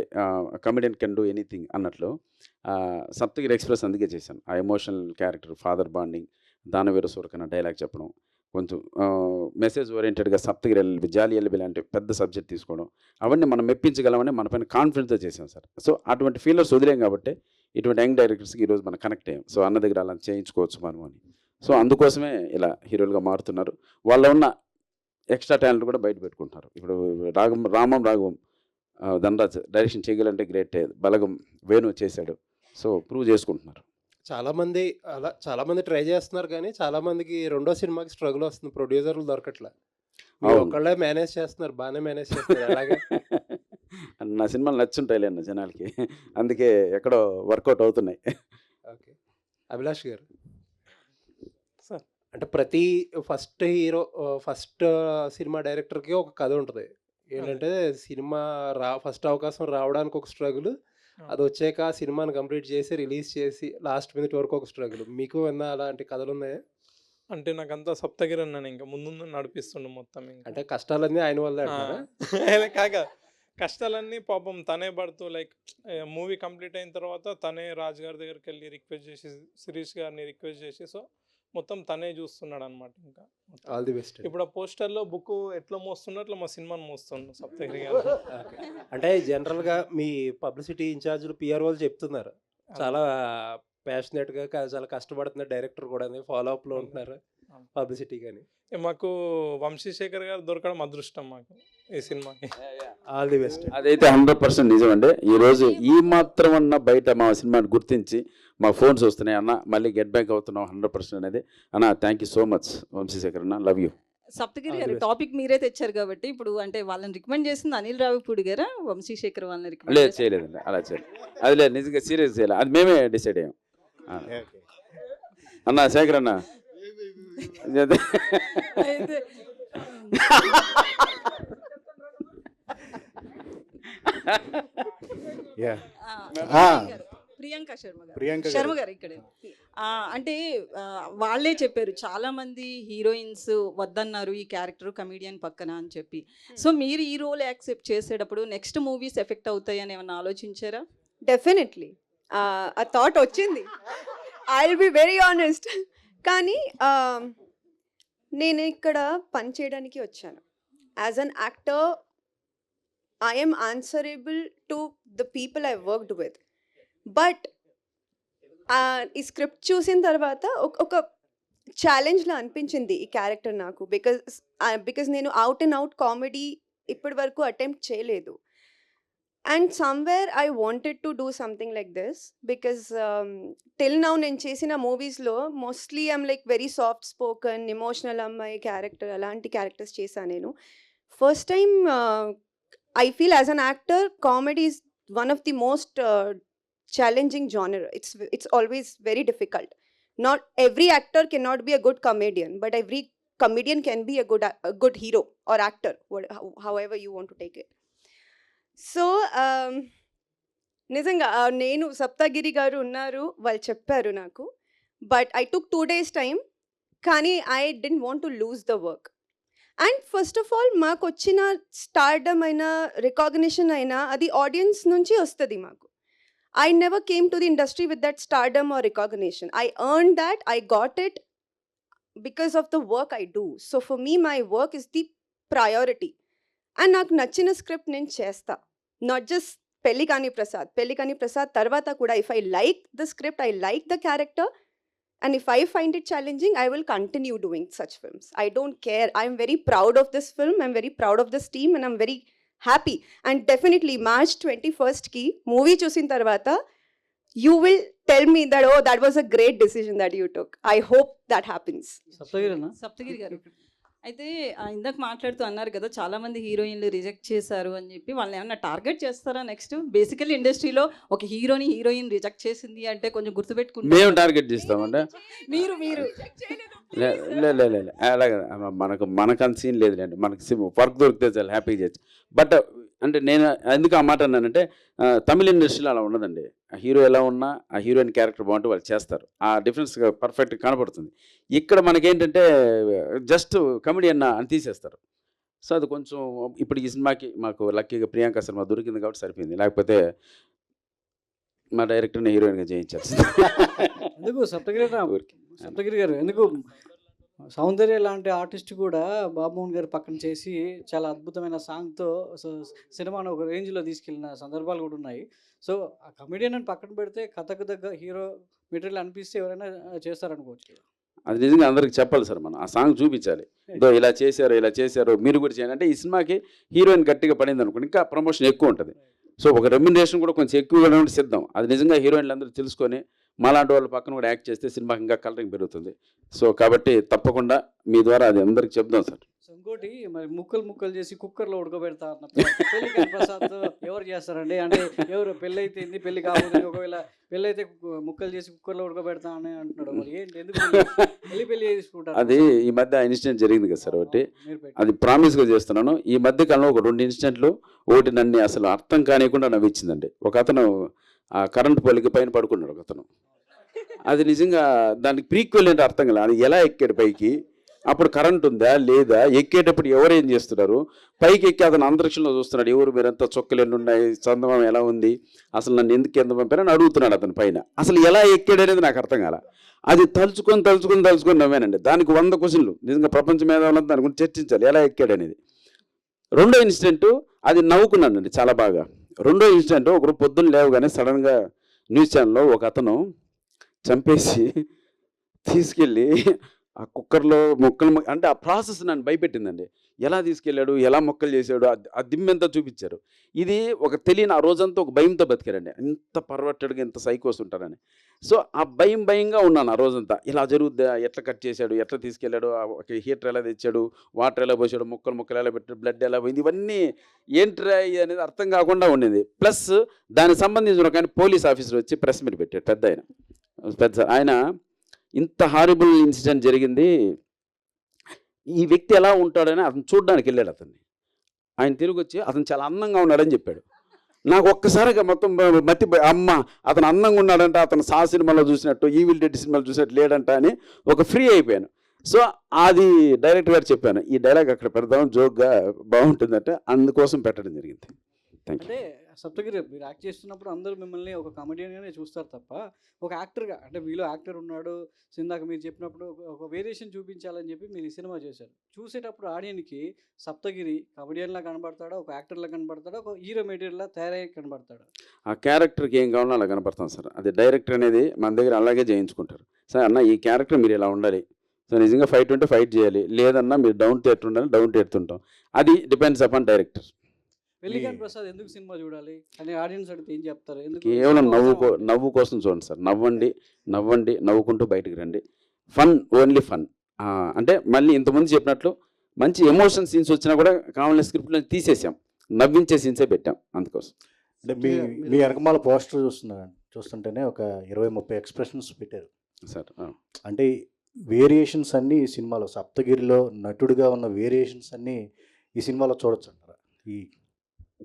కమెడియన్ కెన్ డూ ఎనీథింగ్ అన్నట్లు సప్తగిరి ఎక్స్ప్రెస్ అందుకే చేశాను. ఆ ఎమోషనల్ క్యారెక్టర్, ఫాదర్ బాండింగ్, దానవీర సూరకన్న డైలాగ్ చెప్పడం, కొంచెం మెసేజ్ ఓరియంటెడ్గా సప్తగిరి ఎల్ఎల్బి, జాలి ఎల్ఎల్బి లాంటి పెద్ద సబ్జెక్ట్ తీసుకోవడం, అవన్నీ మనం మెప్పించగలమని మన పైన కాన్ఫిడెన్స్తో చేసాం సార్. సో అటువంటి ఫీలర్స్ వదిలేం కాబట్టి ఇటువంటి యంగ్ డైరెక్టర్స్కి ఈరోజు మనం కనెక్ట్ అయ్యాం. సో అన్న దగ్గర అలా చేయించుకోవచ్చు మనం అని. సో అందుకోసమే ఇలా హీరోలుగా మారుతున్నారు. వాళ్ళ ఉన్న ఎక్స్ట్రా టాలెంట్ కూడా బయట పెట్టుకుంటున్నారు. ఇప్పుడు రామం రాఘవం ధనరాజ్ డైరెక్షన్ చేయగలంటే గ్రేట్. బలగం వేణు చేశాడు. సో ప్రూవ్ చేసుకుంటున్నారు. చాలామంది ట్రై చేస్తున్నారు, కానీ చాలామందికి రెండో సినిమాకి స్ట్రగుల్ వస్తుంది, ప్రొడ్యూసర్లు దొరకట్లా. ఒక్కళ్ళే మేనేజ్ చేస్తున్నారు, బాగానే మేనేజ్ చేస్తున్నారు. అలాగే నా సినిమాలు నచ్చుంటాయిలే అన్న జనాలకి, అందుకే ఎక్కడో వర్కౌట్ అవుతున్నాయి. ఓకే, అభిలాష్ గారు, అంటే ప్రతి ఫస్ట్ సినిమా డైరెక్టర్కి ఒక కథ ఉంటుంది. ఏంటంటే సినిమా ఫస్ట్ అవకాశం రావడానికి ఒక స్ట్రగుల్, అది వచ్చాక ఆ సినిమాని కంప్లీట్ చేసి రిలీజ్ చేసి లాస్ట్ మినిట్ వరకు ఒక స్ట్రగుల్. మీకు ఏమన్నా అలాంటి కథలు ఉన్నాయా? అంటే నాకంతా సప్తగిరి అన్నాను, ఇంకా ముందు నడిపిస్తుండే మొత్తం. ఇంకా అంటే కష్టాలన్నీ ఆయన వల్లే కాక కష్టాలన్నీ పాపం తనే పడుతూ, లైక్ మూవీ కంప్లీట్ అయిన తర్వాత తనే రాజు గారి దగ్గరికి వెళ్ళి రిక్వెస్ట్ చేసి, శిరీష్ గారిని రిక్వెస్ట్ చేసి, సో మొత్తం తనే చూస్తున్నాడు అనమాట. ఇంకా ఆల్ ది బెస్ట్. ఇప్పుడు ఆ పోస్టర్లో బుక్ ఎట్లా మోస్తుండో అట్లా మా సినిమాని మోస్తున్నాడు సప్తగిరి గారు. అంటే జనరల్గా మీ పబ్లిసిటీ ఇన్ఛార్జీలు పిఆర్ఓలు చెప్తున్నారు, చాలా ప్యాషనెట్గా చాలా కష్టపడుతున్నారు డైరెక్టర్ కూడా, ఫాలో అప్లో ఉంటున్నారు పబ్లిసిటీ. కానీ మాకు వంశీశేఖర్ గారు దొరకడం అదృష్టం మాకు ఈ సినిమాకి. All the best. అదైతే 100% నిజమండి. ఈరోజు ఈ మాత్రం అన్న బయట మా సినిమాని గుర్తించి మా ఫోన్స్ వస్తున్నాయి, అన్న మళ్ళీ గెట్ బ్యాక్ అవుతున్నాం 100% అనేది. అన్న thank you so much Vamsi Sekhar అన్న, లవ్ యూ. సప్తగిరి గారు, టాపిక్ మీరే తెచ్చారు కాబట్టి ఇప్పుడు అంటే వాళ్ళని రికమెండ్ చేసింది అనిల్ రావిపూడి గారా, వంశీశేఖర్ వాళ్ళని రికమెండ్? లేదు, చేయలేదండి, అలా చేయలేదు. అది లేదు, నిజంగా సీరియస్ చేయాలి, అది మేమే డిసైడ్ అయ్యాం. అన్న శేఖర్ అన్న ప్రియాంక శర్మ గారు ఇక్కడే. అంటే వాళ్ళే చెప్పారు, చాలా మంది హీరోయిన్స్ వద్దన్నారు ఈ క్యారెక్టర్ కమీడియన్ పక్కన అని చెప్పి. సో మీరు ఈ రోల్ యాక్సెప్ట్ చేసేటప్పుడు నెక్స్ట్ మూవీస్ ఎఫెక్ట్ అవుతాయి అని ఏమన్నా ఆలోచించారా? డెఫినెట్లీ ఆ థాట్ వచ్చింది. I will be very honest. కానీ నేను ఇక్కడ పని చేయడానికి వచ్చాను. As an actor I'm answerable to the people I worked with. But ఈ స్క్రిప్ట్ చూసిన తర్వాత ఒక ఛాలెంజ్లా అనిపించింది ఈ క్యారెక్టర్ నాకు. బికాజ్ నేను అవుట్ అండ్ అవుట్ కామెడీ ఇప్పటి వరకు అటెంప్ట్ చేయలేదు. And somewhere I wanted to do something like this because till now నేను చేసిన మూవీస్లో mostly I'm like very soft spoken emotional అమ్మాయి క్యారెక్టర్, అలాంటి క్యారెక్టర్స్ చేశాను నేను. First time I feel as an actor comedy is one of the most challenging genre. It's always very difficult. Not every actor cannot be a good comedian, but every comedian can be a good hero or actor, however you want to take it. So నిజంగా నేను సప్తగిరి గారు ఉన్నారు, వాళ్ళు చెప్పారు నాకు. But I took 2 days time, కానీ I didn't want to lose the work. And first of all మాకు వచ్చిన స్టార్డమ్ అయినా రికాగ్నిషన్ అయినా అది ఆడియన్స్ నుంచి వస్తుంది మాకు. I never came to the industry with that stardom or recognition. I earned that. I got it because of the work I do. So for me, my work is the priority. And నాకు నచ్చిన script నేను చేస్తా. Not just Pellikani Prasad. Pellikani Prasad tarvata kuda, if I like the script, I like the character, and if I find it challenging, I will continue doing such films. I don't care. I'm very proud of this film. I'm very proud of this team, and I'm very happy. And definitely March 21st ki movie chusin tarvata you will tell me that, oh, that was a great decision that you took. I hope that happens. Saptagiri గారు అయితే ఇందాక మాట్లాడుతూ అన్నారు కదా, చాలా మంది హీరోయిన్లు reject చేశారు అని చెప్పి. వాళ్ళని ఏమన్నా టార్గెట్ చేస్తారా నెక్స్ట్? బేసికలీ ఇండస్ట్రీలో ఒక హీరోయిన్ రిజెక్ట్ చేసింది అంటే కొంచెం గుర్తుపెట్టుకుంటే మేము టార్గెట్ చేస్తామంటే మీరు అలాగే మనకు అంత సీన్ లేదులేండి. మనకి వర్క్ దొరికితే చాలా హ్యాపీగా చేయొచ్చు. బట్ అంటే నేను ఎందుకు ఆ మాట అన్నానంటే తమిళ ఇండస్ట్రీలో అలా ఉండదండి. ఆ హీరో ఎలా ఉన్నా ఆ హీరోయిన్ క్యారెక్టర్ బాగుంటే వాళ్ళు చేస్తారు. ఆ డిఫరెన్స్ పర్ఫెక్ట్గా కనపడుతుంది. ఇక్కడ మనకేంటంటే జస్ట్ కమెడియన్ అని తీసేస్తారు. సో అది కొంచెం ఇప్పుడు ఈ సినిమాకి మాకు లక్కీగా ప్రియాంక శర్మ దొరికింది కాబట్టి సరిపోయింది. లేకపోతే మా డైరెక్టర్ని హీరోయిన్గా చేయించాల్సి. ఎందుకు సప్తగిరి గారు ఎందుకు సౌందర్య లాంటి ఆర్టిస్ట్ కూడా బాబుమోహన్ గారు పక్కన చేసి చాలా అద్భుతమైన సాంగ్తో సినిమాను ఒక రేంజ్లో తీసుకెళ్ళిన సందర్భాలు కూడా ఉన్నాయి. సో ఆ కమెడియన్ అని పక్కన పెడితే కథకు దగ్గర హీరో మెటీరియల్ అనిపిస్తే ఎవరైనా చేస్తారనుకోవచ్చు. అది నిజంగా అందరికి చెప్పాలి సార్. మనం ఆ సాంగ్ చూపించాలి. ఇదో ఇలా చేశారు మీరు కూడా చేయాలి. అంటే ఈ సినిమాకి హీరోయిన్ గట్టిగా పడింది అనుకోండి, ఇంకా ప్రమోషన్ ఎక్కువ ఉంటుంది. సో ఒక రెమ్యునరేషన్ కూడా కొంచెం ఎక్కువగా ఉంటే సిద్ధం. అది నిజంగా హీరోయిన్లు అందరూ తెలుసుకొని మాలాంటి వాళ్ళ పక్కన కూడా యాక్ట్ చేస్తే సినిమాకి ఇంకా కలరింగ్ పెరుగుతుంది. సో కాబట్టి తప్పకుండా మీ ద్వారా అది అందరికి చెప్దాం సార్. ఇంకోటి మరి ముక్కలు చేసి కుక్కర్లో ఉడకబెడతా పెళ్లికాని ప్రసాద్ ఎవరు చేస్తారండి? అంటే ఎవరు పెళ్ళి అయితే ఏంది, పెళ్లి కాకపోతే ఒకవేళ పెళ్ళి అయితే ముక్కలు చేసి కుక్కర్లో ఉడకబెడతా అని అంటున్నాడు. మరి ఏంటి, ఎందుకు పెళ్లి చేసుకుంటారు? అది ఈ మధ్య ఇన్సిడెంట్ జరిగింది కదా సార్. ఒకటి అది ప్రామిస్గా చేస్తున్నాను. ఈ మధ్య కాలంలో ఒక 2 ఇన్సిడెంట్లు. ఒకటి నన్ను అసలు అర్థం కానివ్వకుండా నవ్వించిందండి. ఒక అతను ఆ కరెంట్ పోలికి పైన పడుకున్నాడు ఒక అతను. అది నిజంగా దానికి ప్రీక్వెల్ అంటే అర్థం కదా. అది ఎలా ఎక్కాడు పైకి, అప్పుడు కరెంట్ ఉందా లేదా, ఎక్కేటప్పుడు ఎవరేం చేస్తున్నారు, పైకి ఎక్కి అతను అంతరిక్షంలో చూస్తున్నాడు. ఎవరు మీరంతా చొక్కలు ఎన్ని ఉన్నాయి, చందమం ఎలా ఉంది, అసలు నన్ను ఎందుకు ఎంత పంపారని అడుగుతున్నాడు అతని పైన. అసలు ఎలా ఎక్కాడు అనేది నాకు అర్థం కాల. అది తలుచుకొని నవ్వానండి. దానికి 100 క్వశ్చన్లు నిజంగా ప్రపంచ మేధావులంతా దాని గురించి చర్చించాలి ఎలా ఎక్కాడు అనేది. రెండో ఇన్సిడెంట్ అది నవ్వుకున్నానండి చాలా బాగా. రెండో ఇన్సిడెంట్ ఒకరు పొద్దున్న లేవగానే సడన్గా న్యూస్ ఛానల్లో ఒక అతను చంపేసి తీసుకెళ్ళి ఆ కుక్కర్లో మొక్కలు అంటే ఆ ప్రాసెస్ నన్ను భయపెట్టిందండి. ఎలా తీసుకెళ్ళాడు, ఎలా మొక్కలు చేశాడు, ఆ దిమ్మెంతా చూపించారు. ఇది ఒక తెలియని ఆ రోజంతా ఒక భయంతో బతికారండి. ఇంత పర్వట్టడుగా ఇంత సైకోస్ ఉంటారని. సో ఆ భయంగా ఉన్నాను ఆ రోజంతా. ఇలా జరుగుద్దా, ఎట్లా కట్ చేశాడు, ఎట్లా తీసుకెళ్ళాడు, ఒక హీటర్ ఎలా తెచ్చాడు, వాటర్ ఎలా పోసాడు, మొక్కలు ఎలా పెట్టాడు, బ్లడ్ ఎలా పోయింది, ఇవన్నీ ఏంట్రా అనేది అర్థం కాకుండా ఉండింది. ప్లస్ దానికి సంబంధించిన ఒక పోలీస్ ఆఫీసర్ వచ్చి ప్రెస్ మీట్ పెట్టాడు. పెద్ద ఆయన ఇంత హారిబుల్ ఇన్సిడెంట్ జరిగింది, ఈ వ్యక్తి ఎలా ఉంటాడని అతను చూడడానికి వెళ్ళాడు. ఆయన తిరిగి వచ్చి అతను చాలా అందంగా ఉన్నాడని చెప్పాడు. నాకు ఒక్కసారిగా మొత్తం అమ్మ అతను అందంగా ఉన్నాడంట, అతను సా సినిమాలో చూసినట్టు, ఈవిల్ డెడ్ సినిమాలో చూసినట్టు లేడంట అని ఒక ఫ్రీ అయిపోయాను. సో అది డైరెక్టర్ గారు చెప్పాను, ఈ డైలాగ్ అక్కడ పెడదాం జోక్గా బాగుంటుందంటే అందుకోసం పెట్టడం జరిగింది. Thank you. సప్తగిరి మీరు యాక్ట్ చేస్తున్నప్పుడు అందరూ మిమ్మల్ని ఒక కామెడియన్గానే చూస్తారు తప్ప ఒక యాక్టర్గా, అంటే మీలో యాక్టర్ ఉన్నాడు, ఇందాక మీరు చెప్పినప్పుడు ఒక వేరియేషన్ చూపించాలని చెప్పి మీరు ఈ సినిమా చేశారు. చూసేటప్పుడు ఆడియన్కి సప్తగిరి కామెడియన్లా కనబడతాడా, ఒక యాక్టర్లా కనబడతాడా, ఒక హీరో మెటీరియల్లా తయారై కనబడతాడా? ఆ క్యారెక్టర్కి ఏం కావాలో అలా కనపడతాం సార్. అది డైరెక్టర్ అనేది మన దగ్గర అలాగే చేయించుకుంటారు. సార్ అన్న ఈ క్యారెక్టర్ మీరు ఇలా ఉండాలి, సో నిజంగా ఫైట్ ఉంటే ఫైట్ చేయాలి, లేదన్నా మీరు డౌన్ టు ఎర్త్ ఉండాలి, డౌన్ టు ఎర్త్ ఉంటాం. అది డిపెండ్స్ అపాన్ డైరెక్టర్. వెల్లిగాని ప్రసాద్ ఎందుకు సినిమా చూడాలి అని ఆడియన్స్ అడిగితే ఏం చెప్తారు? ఎందుకు కేవలం నవ్వు కోసం చూడండి సార్. నవ్వండి, నవ్వుకుంటూ బయటికి రండి. Fun, only fun. అంటే మళ్ళీ ఇంతకుముందు చెప్పినట్లు మంచి ఎమోషన్ సీన్స్ వచ్చినా కూడా కావాలని స్క్రిప్ట్లో తీసేసాం, నవ్వించే సీన్సే పెట్టాం అందుకోసం. అంటే మీ వెనకమాల పోస్టర్ చూస్తుంటేనే ఒక 20-30 ఎక్స్ప్రెషన్స్ పెట్టారు సార్. అంటే వేరియేషన్స్ అన్నీ ఈ సినిమాలో, సప్తగిరిలో నటుడిగా ఉన్న వేరియేషన్స్ అన్నీ ఈ సినిమాలో చూడొచ్చు అంటారా? ఈ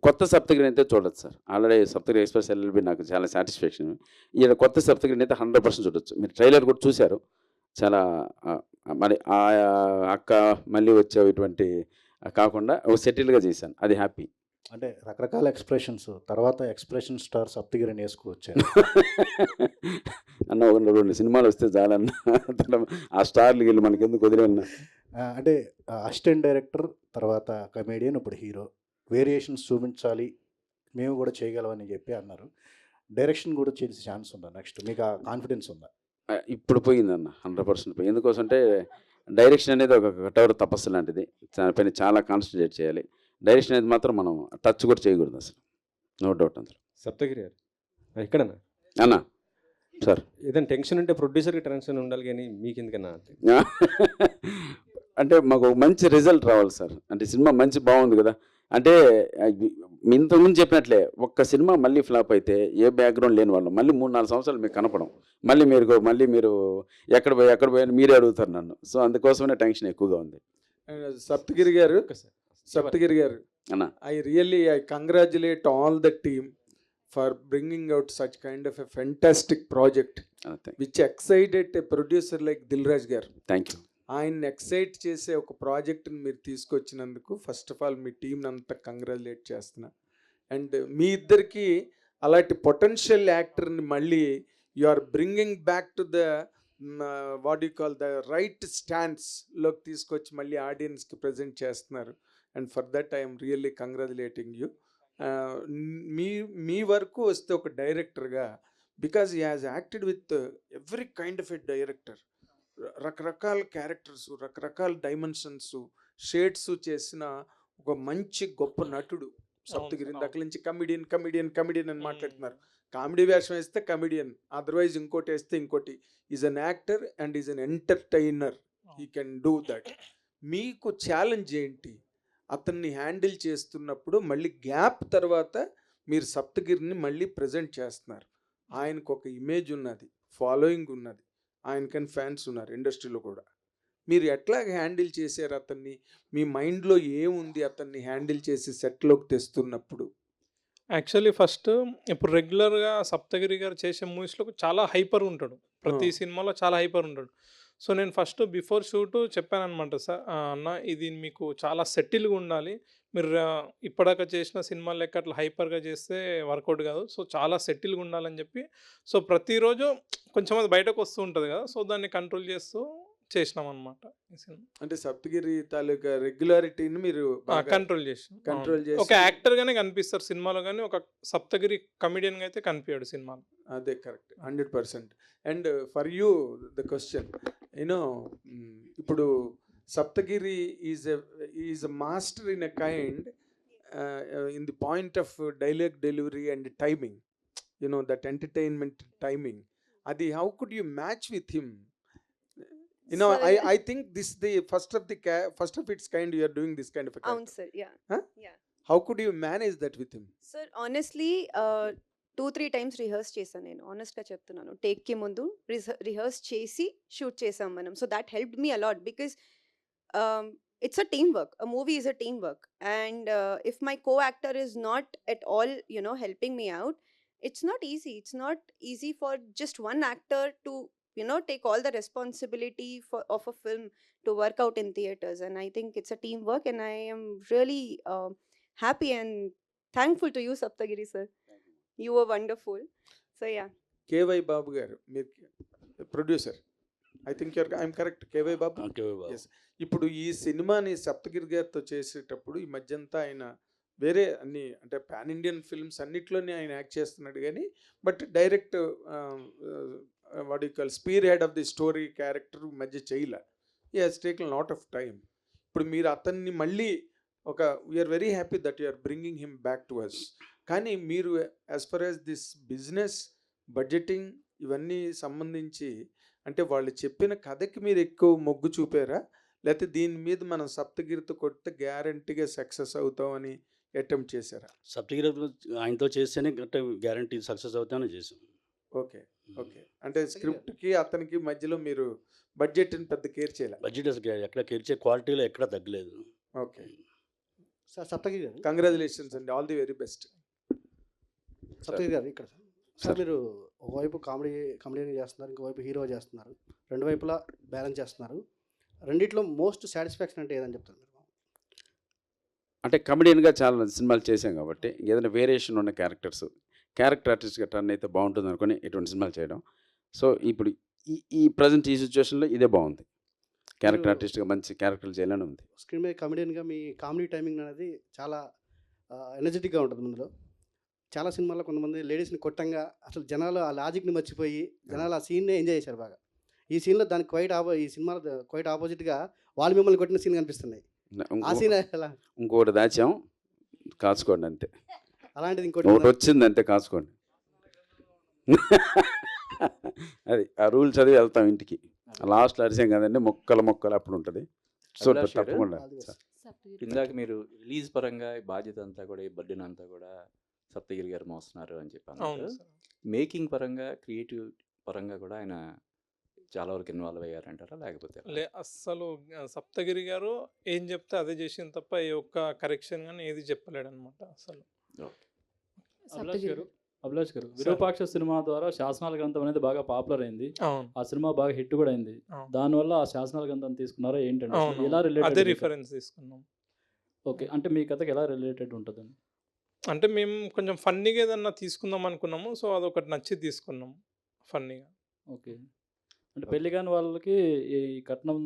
కొత్త సప్తగిరి అయితే చూడొచ్చు sir. Already Saptagiri express LLB నాకు చాలా సాటిస్ఫాక్షన్. ఈయన కొత్త సప్తగిరిని అయితే 100% చూడొచ్చు. మీరు ట్రైలర్ కూడా చూశారు. చాలా మరి ఆ అక్క మళ్ళీ వచ్చావు ఇటువంటి కాకుండా ఒక సెటిల్గా చేశాను, అది హ్యాపీ. అంటే రకరకాల ఎక్స్ప్రెషన్స్, తర్వాత ఎక్స్ప్రెషన్ స్టార్ సప్తగిరి అని వేసుకొచ్చారు అన్న. ఒక 2 సినిమాలు వస్తే చాలన్న, ఆ స్టార్లు వీళ్ళు మనకి ఎందుకు వదిలేన్నా. అంటే అసిస్టెంట్ డైరెక్టర్, తర్వాత కమేడియన్, ఇప్పుడు హీరో, వేరియేషన్స్ చూపించాలి, మేము కూడా చేయగలమని చెప్పి అన్నారు. డైరెక్షన్ కూడా చేసే ఛాన్స్ ఉందా నెక్స్ట్? మీకు ఆ కాన్ఫిడెన్స్ ఉందా? ఇప్పుడు పోయిందన్న, 100% పోయి. ఎందుకోసం అంటే డైరెక్షన్ అనేది ఒక కటవర్ తపస్సు లాంటిది. దానిపైన చాలా కాన్సన్ట్రేట్ చేయాలి. డైరెక్షన్ అనేది మాత్రం మనం టచ్ కూడా చేయకూడదు అసలు, నో డౌట్ అందులో. సప్తగిరి గారు ఎక్కడన్నా అన్న సార్, ఏదైనా టెన్షన్ ఉంటే ప్రొడ్యూసర్కి టెన్షన్ ఉండాలి కానీ మీకు ఎందుకన్నా? అంటే మాకు ఒక మంచి రిజల్ట్ రావాలి సార్. అంటే సినిమా మంచి బాగుంది కదా, అంటే ఇంతకుముందు చెప్పినట్లే ఒక్క సినిమా మళ్ళీ ఫ్లాప్ అయితే ఏ బ్యాక్గ్రౌండ్ లేని వాళ్ళు మళ్ళీ 3-4 సంవత్సరాలు మీకు కనపడం, మళ్ళీ మీరు ఎక్కడ పోయి మీరే అడుగుతారు నన్ను. సో అందుకోసమే టెన్షన్ ఎక్కువగా ఉంది. సప్తగిరి గారు అన్న, I congratulate all the team for bringing out such kind of a fantastic project which excited a producer like Dilraj garu. Thank you. ఆయన ఎక్సైట్ చేసే ఒక ప్రాజెక్ట్ని మీరు తీసుకొచ్చినందుకు ఫస్ట్ ఆఫ్ ఆల్ మీ టీంని అంతా కంగ్రాచులేట్ చేస్తున్నా. అండ్ మీ ఇద్దరికి అలాంటి పొటెన్షియల్ యాక్టర్ని మళ్ళీ you are bringing back to the what you call the right స్టాండ్స్లోకి తీసుకొచ్చి మళ్ళీ ఆడియన్స్కి ప్రజెంట్ చేస్తున్నారు. And for that I'm really congratulating you. మీ వరకు వస్తే ఒక డైరెక్టర్గా, because he has acted with every kind of a director, రకరకాల క్యారెక్టర్స్, రకరకాల డైమెన్షన్స్, షేడ్స్ చేసిన ఒక మంచి గొప్ప నటుడు సప్తగిరి. ఇందాక నుంచి కమిడియన్ అని మాట్లాడుతున్నారు. కామెడీ వేషం వేస్తే కమిడియన్, అదర్వైజ్ ఇంకోటి వేస్తే ఇంకోటి. Is an actor and is an entertainer, he can do that. మీకు ఛాలెంజ్ ఏంటి? అతన్ని హ్యాండిల్ చేస్తున్నప్పుడు మళ్ళీ గ్యాప్ తర్వాత మీరు సప్తగిరిని మళ్ళీ ప్రజెంట్ చేస్తున్నారు. ఆయనకు ఒక ఇమేజ్ ఉన్నది, ఫాలోయింగ్ ఉన్నది, ఆయనకని ఫ్యాన్స్ ఉన్నారు ఇండస్ట్రీలో కూడా. మీరు ఎట్లా హ్యాండిల్ చేశారు అతన్ని? మీ మైండ్లో ఏముంది అతన్ని హ్యాండిల్ చేసి సెట్లోకి తెస్తున్నప్పుడు? యాక్చువల్లీ ఫస్ట్ ఇప్పుడు రెగ్యులర్గా సప్తగిరి గారు చేసే మూవీస్లో చాలా హైపర్ ఉంటాడు, ప్రతి సినిమాలో చాలా హైపర్ ఉంటాడు. సో నేను ఫస్ట్ బిఫోర్ షూట్ చెప్పాను అనమాట, సార్ అన్న ఇది మీకు చాలా సెటిల్గా ఉండాలి, మీరు ఇప్పటిదాకా చేసిన సినిమా లెక్క అట్లా హైపర్గా చేస్తే వర్కౌట్ కాదు, సో చాలా సెటిల్గా ఉండాలని చెప్పి. సో ప్రతిరోజు కొంచెం అది బయటకు వస్తూ ఉంటుంది కదా, సో దాన్ని కంట్రోల్ చేస్తూ చేసినాం అనమాట ఈ సినిమా. అంటే సప్తగిరి తాలూకా రెగ్యులారిటీని మీరు కంట్రోల్ చేసి ఒక యాక్టర్గానే కనిపిస్తారు సినిమాలో, కానీ ఒక సప్తగిరి కమిడియన్గా అయితే కనిపించాడు సినిమాలో. అదే correct, 100%. And for you the question, you know ఇప్పుడు Saptagiri is a master in a kind in the point of dialogue delivery and timing, you know that entertainment timing. అది how could you match with him? You know, I think this the first of its kind you are doing this kind of a character. Sir, yeah. Huh? Yeah. How could you manage that with him? Sir, honestly, 2-3 times rehearse చేశాను నేను, ఆనెస్ట్గా చెప్తున్నాను. టేక్కి ముందు rehearse చేసి shoot చేసాం మనం. So that helped me a lot because it's a teamwork. A movie is a teamwork. And if my co-actor is not at all, you know, helping me out, it's not easy. It's not easy for just one actor to, you know, take all the responsibility of a film to work out in theaters. And I think it's a teamwork, and I am really happy and thankful to you Saptagiri sir, you are wonderful. So yeah, KY Babu garu మీరు producer, I think I'm correct, KY Babu. Yes. ఇప్పుడు ఈ సినిమాని సప్తగిరి గారితో చేసేటప్పుడు ఈ మధ్యంతా ఆయన వేరే అన్ని అంటే పాన్ ఇండియన్ ఫిల్మ్స్ అన్నిట్లోనే ఆయన యాక్ట్ చేస్తున్నాడు, కానీ but direct what you call spearhead of the story character మధ్య చేయలే. ఈ has taken lot of time. ఇప్పుడు మీరు అతన్ని మళ్ళీ ఒక we are very happy that you are bringing him back to us. కానీ మీరు as far as this business budgeting ఇవన్నీ సంబంధించి అంటే వాళ్ళు చెప్పిన కథకి మీరు ఎక్కువ మొగ్గు చూపారా, లేకపోతే దీని మీద మనం సప్తగిరితో కొడితే గ్యారంటీగా సక్సెస్ అవుతామని అటెంప్ట్ చేశారా? సప్తగిరి ఆయనతో చేస్తేనే గ్యారంటీ సక్సెస్ అవుతామని చేసాం. ఓకే ఓకే, అంటే స్క్రిప్ట్కి అతనికి మధ్యలో మీరు బడ్జెట్ని పెద్ద కేర్ చేయలేదు. బడ్జెట్ ఎక్కడ కేర్చే క్వాలిటీలో ఎక్కడ తగ్గలేదు. ఓకే సార్ సప్తగిరి గారు, కంగ్రాచులేషన్స్ అండి, all the very best. Saptagiri గారు ఇక్కడ సార్ మీరు ఒకవైపు కామెడీ చేస్తున్నారు, ఇంకోవైపు హీరో చేస్తున్నారు, రెండు వైపులా బ్యాలెన్స్ చేస్తున్నారు. రెండిట్లో మోస్ట్ సాటిస్ఫాక్షన్ అంటే ఏదని చెప్తారు మీరు? అంటే కమెడియన్గా చాలా సినిమాలు చేసాం కాబట్టి ఏదైనా వేరియేషన్ ఉన్న క్యారెక్టర్ ఆర్టిస్ట్గా టర్న్ అయితే బాగుంటుంది అనుకుని ఇటువంటి సినిమాలు చేయడం. సో ఇప్పుడు ఈ ప్రజెంట్ ఈ సిచ్యువేషన్లో ఇదే బాగుంది, క్యారెక్టర్ ఆర్టిస్ట్గా మంచి క్యారెక్టర్లు చేయాలని ఉంది. స్క్రీన్ మీద కమెడియన్గా మీ కామెడీ టైమింగ్ అనేది చాలా ఎనర్జెటిక్గా ఉంటుంది. ముందులో చాలా సినిమాల్లో కొంతమంది లేడీస్ని కొట్టంగా అసలు జనాలు ఆ లాజిక్ని మర్చిపోయి జనాలు ఆ సీన్నే ఎంజాయ్ చేశారు బాగా. ఈ సీన్లో దానికి ఈ సినిమాలో క్వైట్ ఆపోజిట్గా వాళ్ళు మిమ్మల్ని కొట్టిన సీన్ కనిపిస్తున్నాయి. ఆ సీన్ ఎలా? ఇంకోటి దాచాం, కాచుకోండి అంతే. అలాంటిది ఇంకోటి వచ్చింది అంతే, కాచుకోండి. అది ఆ రూల్ చదివి వెళ్తాం ఇంటికి. లాస్ట్లో అరిసాం కదండి, మొక్కలు అప్పుడు ఉంటుంది. సో తప్పకుండా ఇందాక మీరు రిలీజ్ పరంగా ఈ బాధ్యత అంతా కూడా ఈ బర్డెన్ అంతా కూడా సప్తగిరి గారు మోస్తున్నారు అని చెప్పాను. మేకింగ్ పరంగా క్రియేటివ్ పరంగా కూడా ఆయన చాలా వరకు ఇన్వాల్వ్ అయ్యారంటారా, లేకపోతే అస్సలు సప్తగిరి గారు ఏం చెప్తే అదే చేసిన తప్ప ఏ ఒక్క కరెక్షన్ కానీ ఏది చెప్పలేడు అనమాట అసలు. అభిలాష్ గారు విరూపాక్ష సినిమా ద్వారా శాసనాల గ్రంథం అనేది బాగా పాపులర్ అయింది. ఆ సినిమా బాగా హిట్ కూడా అయింది. దానివల్ల ఆ శాసనాల గ్రంథం తీసుకున్నారా ఏంటంటే ఎలా అదే రిఫరెన్స్ తీసుకున్నాం. ఓకే, అంటే మీ కథకి ఎలా రిలేటెడ్ ఉంటుందని? అంటే మేము కొంచెం ఫన్నీగా ఏదన్నా తీసుకుందాం అనుకున్నాము, సో అదొకటి నచ్చి తీసుకున్నాం ఫన్నీగా. ఓకే, అంటే పెళ్లి కాని వాళ్ళకి ఈ కట్నం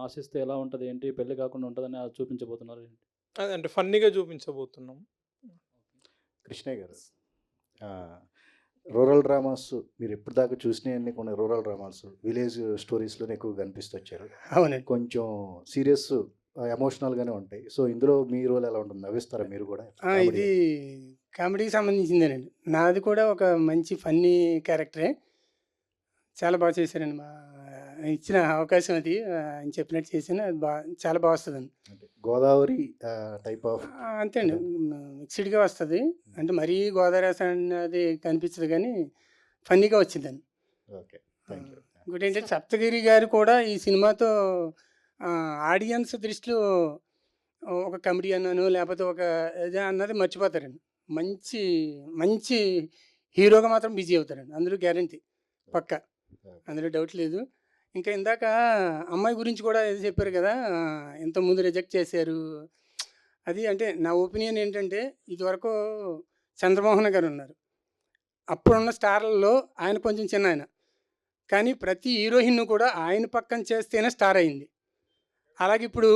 ఆశిస్తే ఎలా ఉంటుంది ఏంటి, పెళ్లి కాకుండా ఉంటుందని చూపించబోతున్నారు ఏంటి? అదే అంటే ఫన్నీగా చూపించబోతున్నాం. కృష్ణయ్య గారు, రూరల్ డ్రామాస్ మీరు ఎప్పుడు దాకా చూసినవన్నీ కొన్ని రూరల్ డ్రామాస్ విలేజ్ స్టోరీస్లోనే ఎక్కువ కనిపిస్తొచ్చారు. అవునండి, కొంచెం సీరియస్ ఎమోషనల్గానే ఉంటాయి. సో ఇందులో మీ రోల్ ఎలా ఉంటుంది, నవ్విస్తారా మీరు కూడా? ఇది కామెడీకి సంబంధించిందేనండి. నాది కూడా ఒక మంచి ఫన్నీ క్యారెక్టరే. చాలా బాగా చేశారండి. ఇచ్చిన అవకాశం అది ఆయన చెప్పినట్టు చేసిన చాలా బాగా వస్తుందండి. గోదావరి టైప్ ఆఫ్ అంతే అండి, మిక్స్డ్గా వస్తుంది. అంటే మరీ గోదావరి అది కనిపించదు కానీ ఫన్నీగా వచ్చిందండి. Okay, thank you. ఇంకోటి ఏంటంటే సప్తగిరి గారు కూడా ఈ సినిమాతో ఆడియన్స్ దృష్టిలో ఒక కమెడియన్ అను లేకపోతే ఒక ఇదే అన్నది మర్చిపోతారండి. మంచి మంచి హీరోగా మాత్రం బిజీ అవుతారండి, అందులో గ్యారంటీ పక్కా, అందులో డౌట్ లేదు. ఇంకా ఇందాక అమ్మాయి గురించి కూడా ఏదో చెప్పారు కదా, ఇంతకుముందు రిజెక్ట్ చేశారు అది. అంటే నా ఒపీనియన్ ఏంటంటే ఇదివరకు చంద్రమోహన్ గారు ఉన్నారు, అప్పుడున్న స్టార్లలో ఆయన కొంచెం చిన్న ఆయన, కానీ ప్రతి హీరోయిన్ కూడా ఆయన పక్కన చేస్తేనే స్టార్ అయింది. అలాగే ఇప్పుడు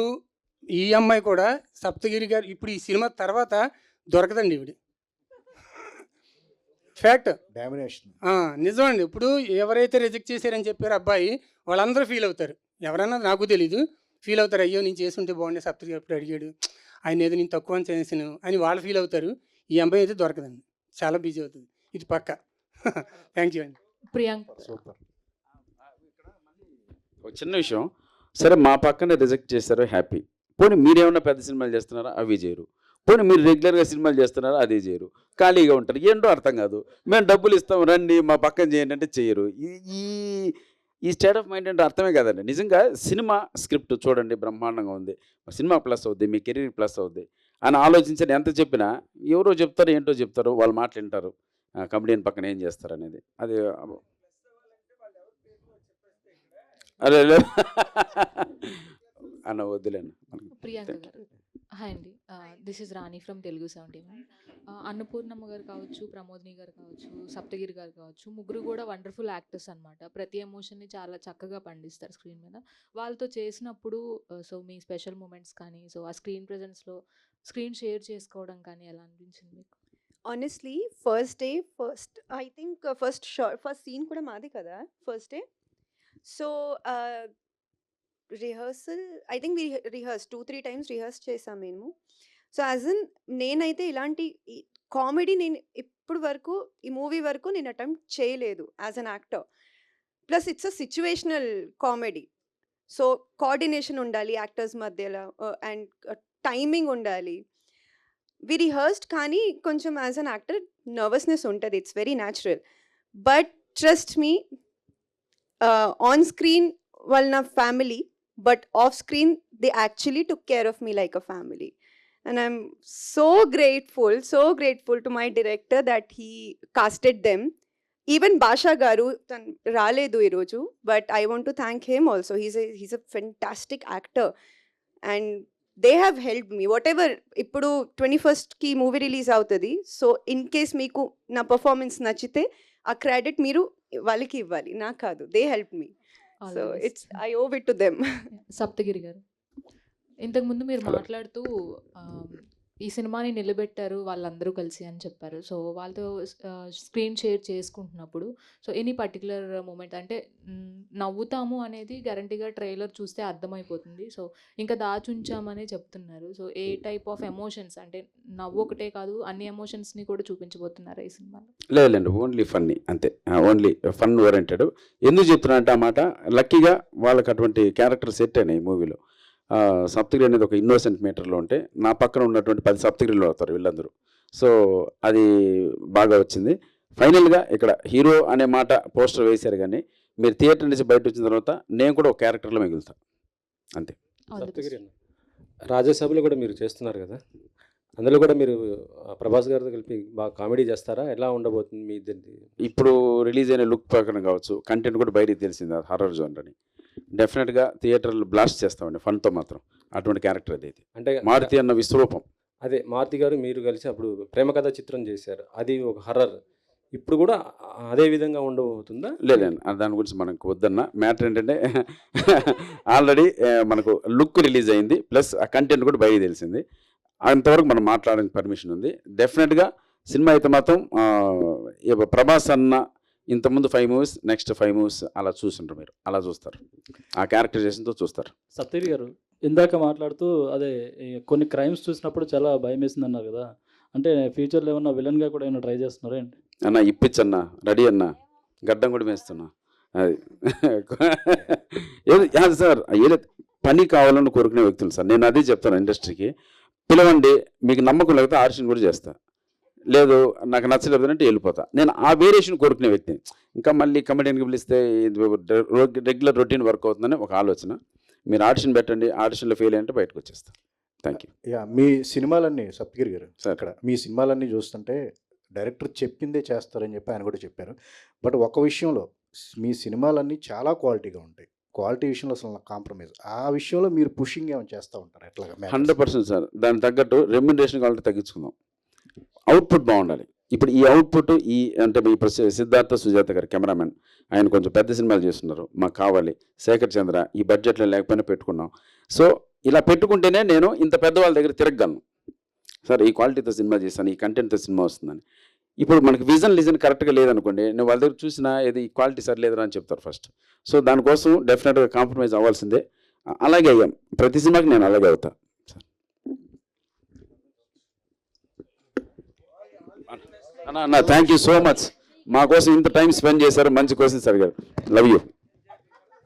ఈ అమ్మాయి కూడా సప్తగిరి గారు ఇప్పుడు ఈ సినిమా తర్వాత దొరకదండి ఇవిడి. ఫ్యాక్ట్, డామినేషన్ నిజమండి. ఇప్పుడు ఎవరైతే రిజెక్ట్ చేశారని చెప్పారో అబ్బాయి, వాళ్ళందరూ ఫీల్ అవుతారు. ఎవరన్నా నాకు తెలీదు, ఫీల్ అవుతారు. అయ్యో నేను చేసుంటే బాగుండే, సప్తగిరి ఎప్పుడు అడిగాడు, ఆయన ఏదో నేను తక్కువ అని చేసాను అని వాళ్ళు ఫీల్ అవుతారు. ఈ అమ్మాయి అయితే దొరకదండి, చాలా బిజీ అవుతుంది, ఇది పక్క. థ్యాంక్ యూ అండి. ప్రియాంక, సూపర్. ఒక చిన్న విషయం, సరే మా పక్కనే రిజెక్ట్ చేశారు, హ్యాపీ. పోనీ మీరేమన్నా పెద్ద సినిమాలు చేస్తున్నారా, అవి చేయరు. పోనీ మీరు రెగ్యులర్గా సినిమాలు చేస్తున్నారా, అది చేయరు. ఖాళీగా ఉంటారు, ఏంటో అర్థం కాదు. మేము డబ్బులు ఇస్తాం రండి మా పక్కన చేయండి అంటే చెయ్యరు. ఈ స్టేట్ ఆఫ్ మైండ్ అంటే అర్థమే కదండి. నిజంగా సినిమా స్క్రిప్ట్ చూడండి బ్రహ్మాండంగా ఉంది, సినిమా ప్లస్ అవుద్ది, మీ కెరీర్ ప్లస్ అవుద్ది అని ఆలోచించండి. ఎంత చెప్పినా ఎవరో చెప్తారు, ఏంటో చెప్తారు, వాళ్ళు మాట్లాంటారు, కమెడియన్ పక్కన ఏం చేస్తారు అనేది. అది అరే అన్న వద్దులేండి. ప్రియాంక గారు, హాయ్ అండి, this is Rani from Telugu 71. అన్నపూర్ణమ్మ గారు కావచ్చు, ప్రమోదిని గారు కావచ్చు, సప్తగిరి గారు కావచ్చు, ముగ్గురు కూడా వండర్ఫుల్ యాక్టర్స్ అనమాట. ప్రతి ఎమోషన్ని చాలా చక్కగా పండిస్తారు స్క్రీన్ మీద. వాళ్ళతో చేసినప్పుడు సో మీ స్పెషల్ మూమెంట్స్ కానీ, సో ఆ స్క్రీన్ ప్రెజెన్స్లో స్క్రీన్ షేర్ చేసుకోవడం కానీ ఎలా అనిపించింది మీకు? Honestly first I think first scene కూడా మాది కదా first day. So rehearsal I think rehearse 2-3 times rehearse చేసాం మేము. సో యాజ్ ఇన్ నేనైతే ఇలాంటి కామెడీ నేను ఇప్పుడు వరకు ఈ మూవీ వరకు నేను అటెంప్ట్ చేయలేదు as an actor. Plus it's a situational comedy. So coordination ఉండాలి యాక్టర్స్ మధ్యలో అండ్ టైమింగ్ ఉండాలి. వి రిహర్స్డ్ కానీ కొంచెం యాజ్ అన్ యాక్టర్ నర్వస్నెస్ ఉంటుంది, it's very natural. But trust me, on screen వాళ్ళు నా family, but off screen they actually took care of me like a family, and I'm so grateful to my director that he casted them. Even Basha garu raledu ee roju, but I want to thank him also. He's a fantastic actor and they have helped me whatever. Ippudu 21st ki movie release avutadi, so in case meeku na performance nachite a credit meeru valiki ivvali, na kaadu. They helped me. So it's I owe it to them. Saptagiri garu, ఇంతకుముందు మీరు మాట్లాడుతూ ఈ సినిమాని నిలబెట్టారు వాళ్ళందరూ కలిసి అని చెప్పారు. సో వాళ్ళతో స్క్రీన్ షేర్ చేసుకుంటున్నప్పుడు సో ఎనీ పర్టికులర్ మూమెంట్ అంటే నవ్వుతాము అనేది గ్యారంటీగా ట్రైలర్ చూస్తే అర్థమైపోతుంది. సో ఇంకా దాచుంచామనే చెప్తున్నారు. So A type of emotions అంటే నవ్వు ఒకటే కాదు, అన్ని ఎమోషన్స్ని కూడా చూపించబోతున్నారా ఈ సినిమాలో? లేదండి, ఓన్లీ ఫన్నీ అంతే, ఓన్లీ ఫన్ ఓరియంటెడ్. ఎందుకు చెప్తున్నా అంటే అన్నమాట, లక్కీగా వాళ్ళకి అటువంటి క్యారెక్టర్ సెట్ అయినాయి ఈ మూవీలో. సప్తగిరి అనేది ఒక ఇన్నోసెంట్ మీటర్లో ఉంటే నా పక్కన ఉన్నటువంటి 10 సప్తగిరిలో అవుతారు వీళ్ళందరూ. సో అది బాగా వచ్చింది. ఫైనల్గా ఇక్కడ హీరో అనే మాట పోస్టర్ వేశారు, కానీ మీరు థియేటర్ నుంచి బయట వచ్చిన తర్వాత నేను కూడా ఒక క్యారెక్టర్లో మిగులుతా అంతే. సప్తగిరి అన్న, రాజ్యసభలో కూడా మీరు చేస్తున్నారు కదా, అందులో కూడా మీరు ప్రభాస్ గారితో కలిపి బాగా కామెడీ చేస్తారా? ఎలా ఉండబోతుంది మీ ఇద్దరిది? ఇప్పుడు రిలీజ్ అయిన లుక్ ప్రకారం కావచ్చు, కంటెంట్ కూడా బయటికి తెలిసింది, హారర్ జోన్ అని. డెఫినెట్గా థియేటర్లు బ్లాస్ట్ చేస్తామండి ఫన్తో మాత్రం. అటువంటి క్యారెక్టర్ అది అంటే మారుతి అన్న విశ్వరూపం. అదే మారుతి గారు మీరు కలిసి అప్పుడు ప్రేమ కథ చిత్రం చేశారు, అది ఒక హర్రర్. ఇప్పుడు కూడా అదే విధంగా ఉండబోతుందా? లేదండి, దాని గురించి మనకు వద్దన్న. మ్యాటర్ ఏంటంటే ఆల్రెడీ మనకు లుక్ రిలీజ్ అయింది, ప్లస్ ఆ కంటెంట్ కూడా బయట తెలిసింది. అంతవరకు మనం మాట్లాడడానికి పర్మిషన్ ఉంది. డెఫినెట్గా సినిమా అయితే మాత్రం ప్రభాస్ అన్న ఇంతకుముందు 5 మూవీస్, నెక్స్ట్ 5 మూవీస్ అలా చూస్తుంటారు, మీరు అలా చూస్తారు, ఆ క్యారెక్టరైజేషన్తో చూస్తారు. సప్తగిరి గారు ఇందాక మాట్లాడుతూ అదే కొన్ని క్రైమ్స్ చూసినప్పుడు చాలా భయం వేసింది అన్నారు కదా, అంటే ఫ్యూచర్లో ఏమన్నా విలన్గా కూడా ఏమైనా ట్రై చేస్తున్నారా ఏంటి? అన్న ఇప్పించన్నా, రెడీ అన్న, గడ్డం కూడా వేస్తున్నా. అది ఏది సార్, ఏదో పని కావాలని కోరుకునే వ్యక్తులు సార్. నేను అదే చెప్తాను ఇండస్ట్రీకి, పిలవండి, మీకు నమ్మకం లేకపోతే ఆడిషన్ కూడా చేస్తా, లేదు నాకు నచ్చలేదు అంటే వెళ్ళిపోతా. నేను ఆ వేరియేషన్ కోరుకునే వ్యక్తిని. ఇంకా మళ్ళీ కమెడియన్కి పిలిస్తే రెగ్యులర్ రొటీన్ వర్క్ అవుతుందని ఒక ఆలోచన. మీరు ఆడిషన్ పెట్టండి, ఆడిషన్లో ఫెయిల్ అయ్యంటే బయటకు వచ్చేస్తాను. Thank you. మీ సినిమాలన్నీ సప్తగిరి గారు అక్కడ మీ సినిమాలన్నీ చూస్తుంటే డైరెక్టర్ చెప్పిందే చేస్తారని చెప్పి ఆయన కూడా చెప్పారు. బట్ ఒక విషయంలో మీ సినిమాలన్నీ చాలా క్వాలిటీగా ఉంటాయి, క్వాలిటీ విషయంలో అసలు కాంప్రమైజ్. ఆ విషయంలో మీరు పుషింగ్ ఏమైనా చేస్తూ ఉంటారు ఎట్లాగా? 100% సార్. దానికి తగ్గట్టు రెమ్యునరేషన్ క్వాలిటీ తగ్గించుకుందాం, అవుట్పుట్ బాగుండాలి. ఇప్పుడు ఈ అవుట్పుట్ అంటే ఇప్పుడు సిద్ధార్థ సుజాత గారు కెమెరామెన్, ఆయన కొంచెం పెద్ద సినిమాలు చేస్తున్నారు, మాకు కావాలి. శేఖర్ చంద్ర ఈ బడ్జెట్లో లేకపోయినా పెట్టుకున్నాం. సో ఇలా పెట్టుకుంటేనే నేను ఇంత పెద్దవాళ్ళ దగ్గర తిరగలను సార్, ఈ క్వాలిటీతో సినిమా చేస్తాను, ఈ కంటెంట్తో సినిమా వస్తుందని. ఇప్పుడు మనకి లిజన్ కరెక్ట్గా లేదనుకోండి, నేను వాళ్ళ దగ్గర చూసినా ఏది క్వాలిటీ సరిలేదురా అని చెప్తారు ఫస్ట్. సో దానికోసం డెఫినెట్గా కాంప్రమైజ్ అవ్వాల్సిందే. అలాగే అయ్యాం, ప్రతి సినిమాకి నేను అలాగే అవుతా. అన్న థ్యాంక్ యూ సో మచ్, మా కోసం ఇంత టైం స్పెండ్ చేశారు, మంచి క్వశ్చన్స్ అడిగారు. Love you.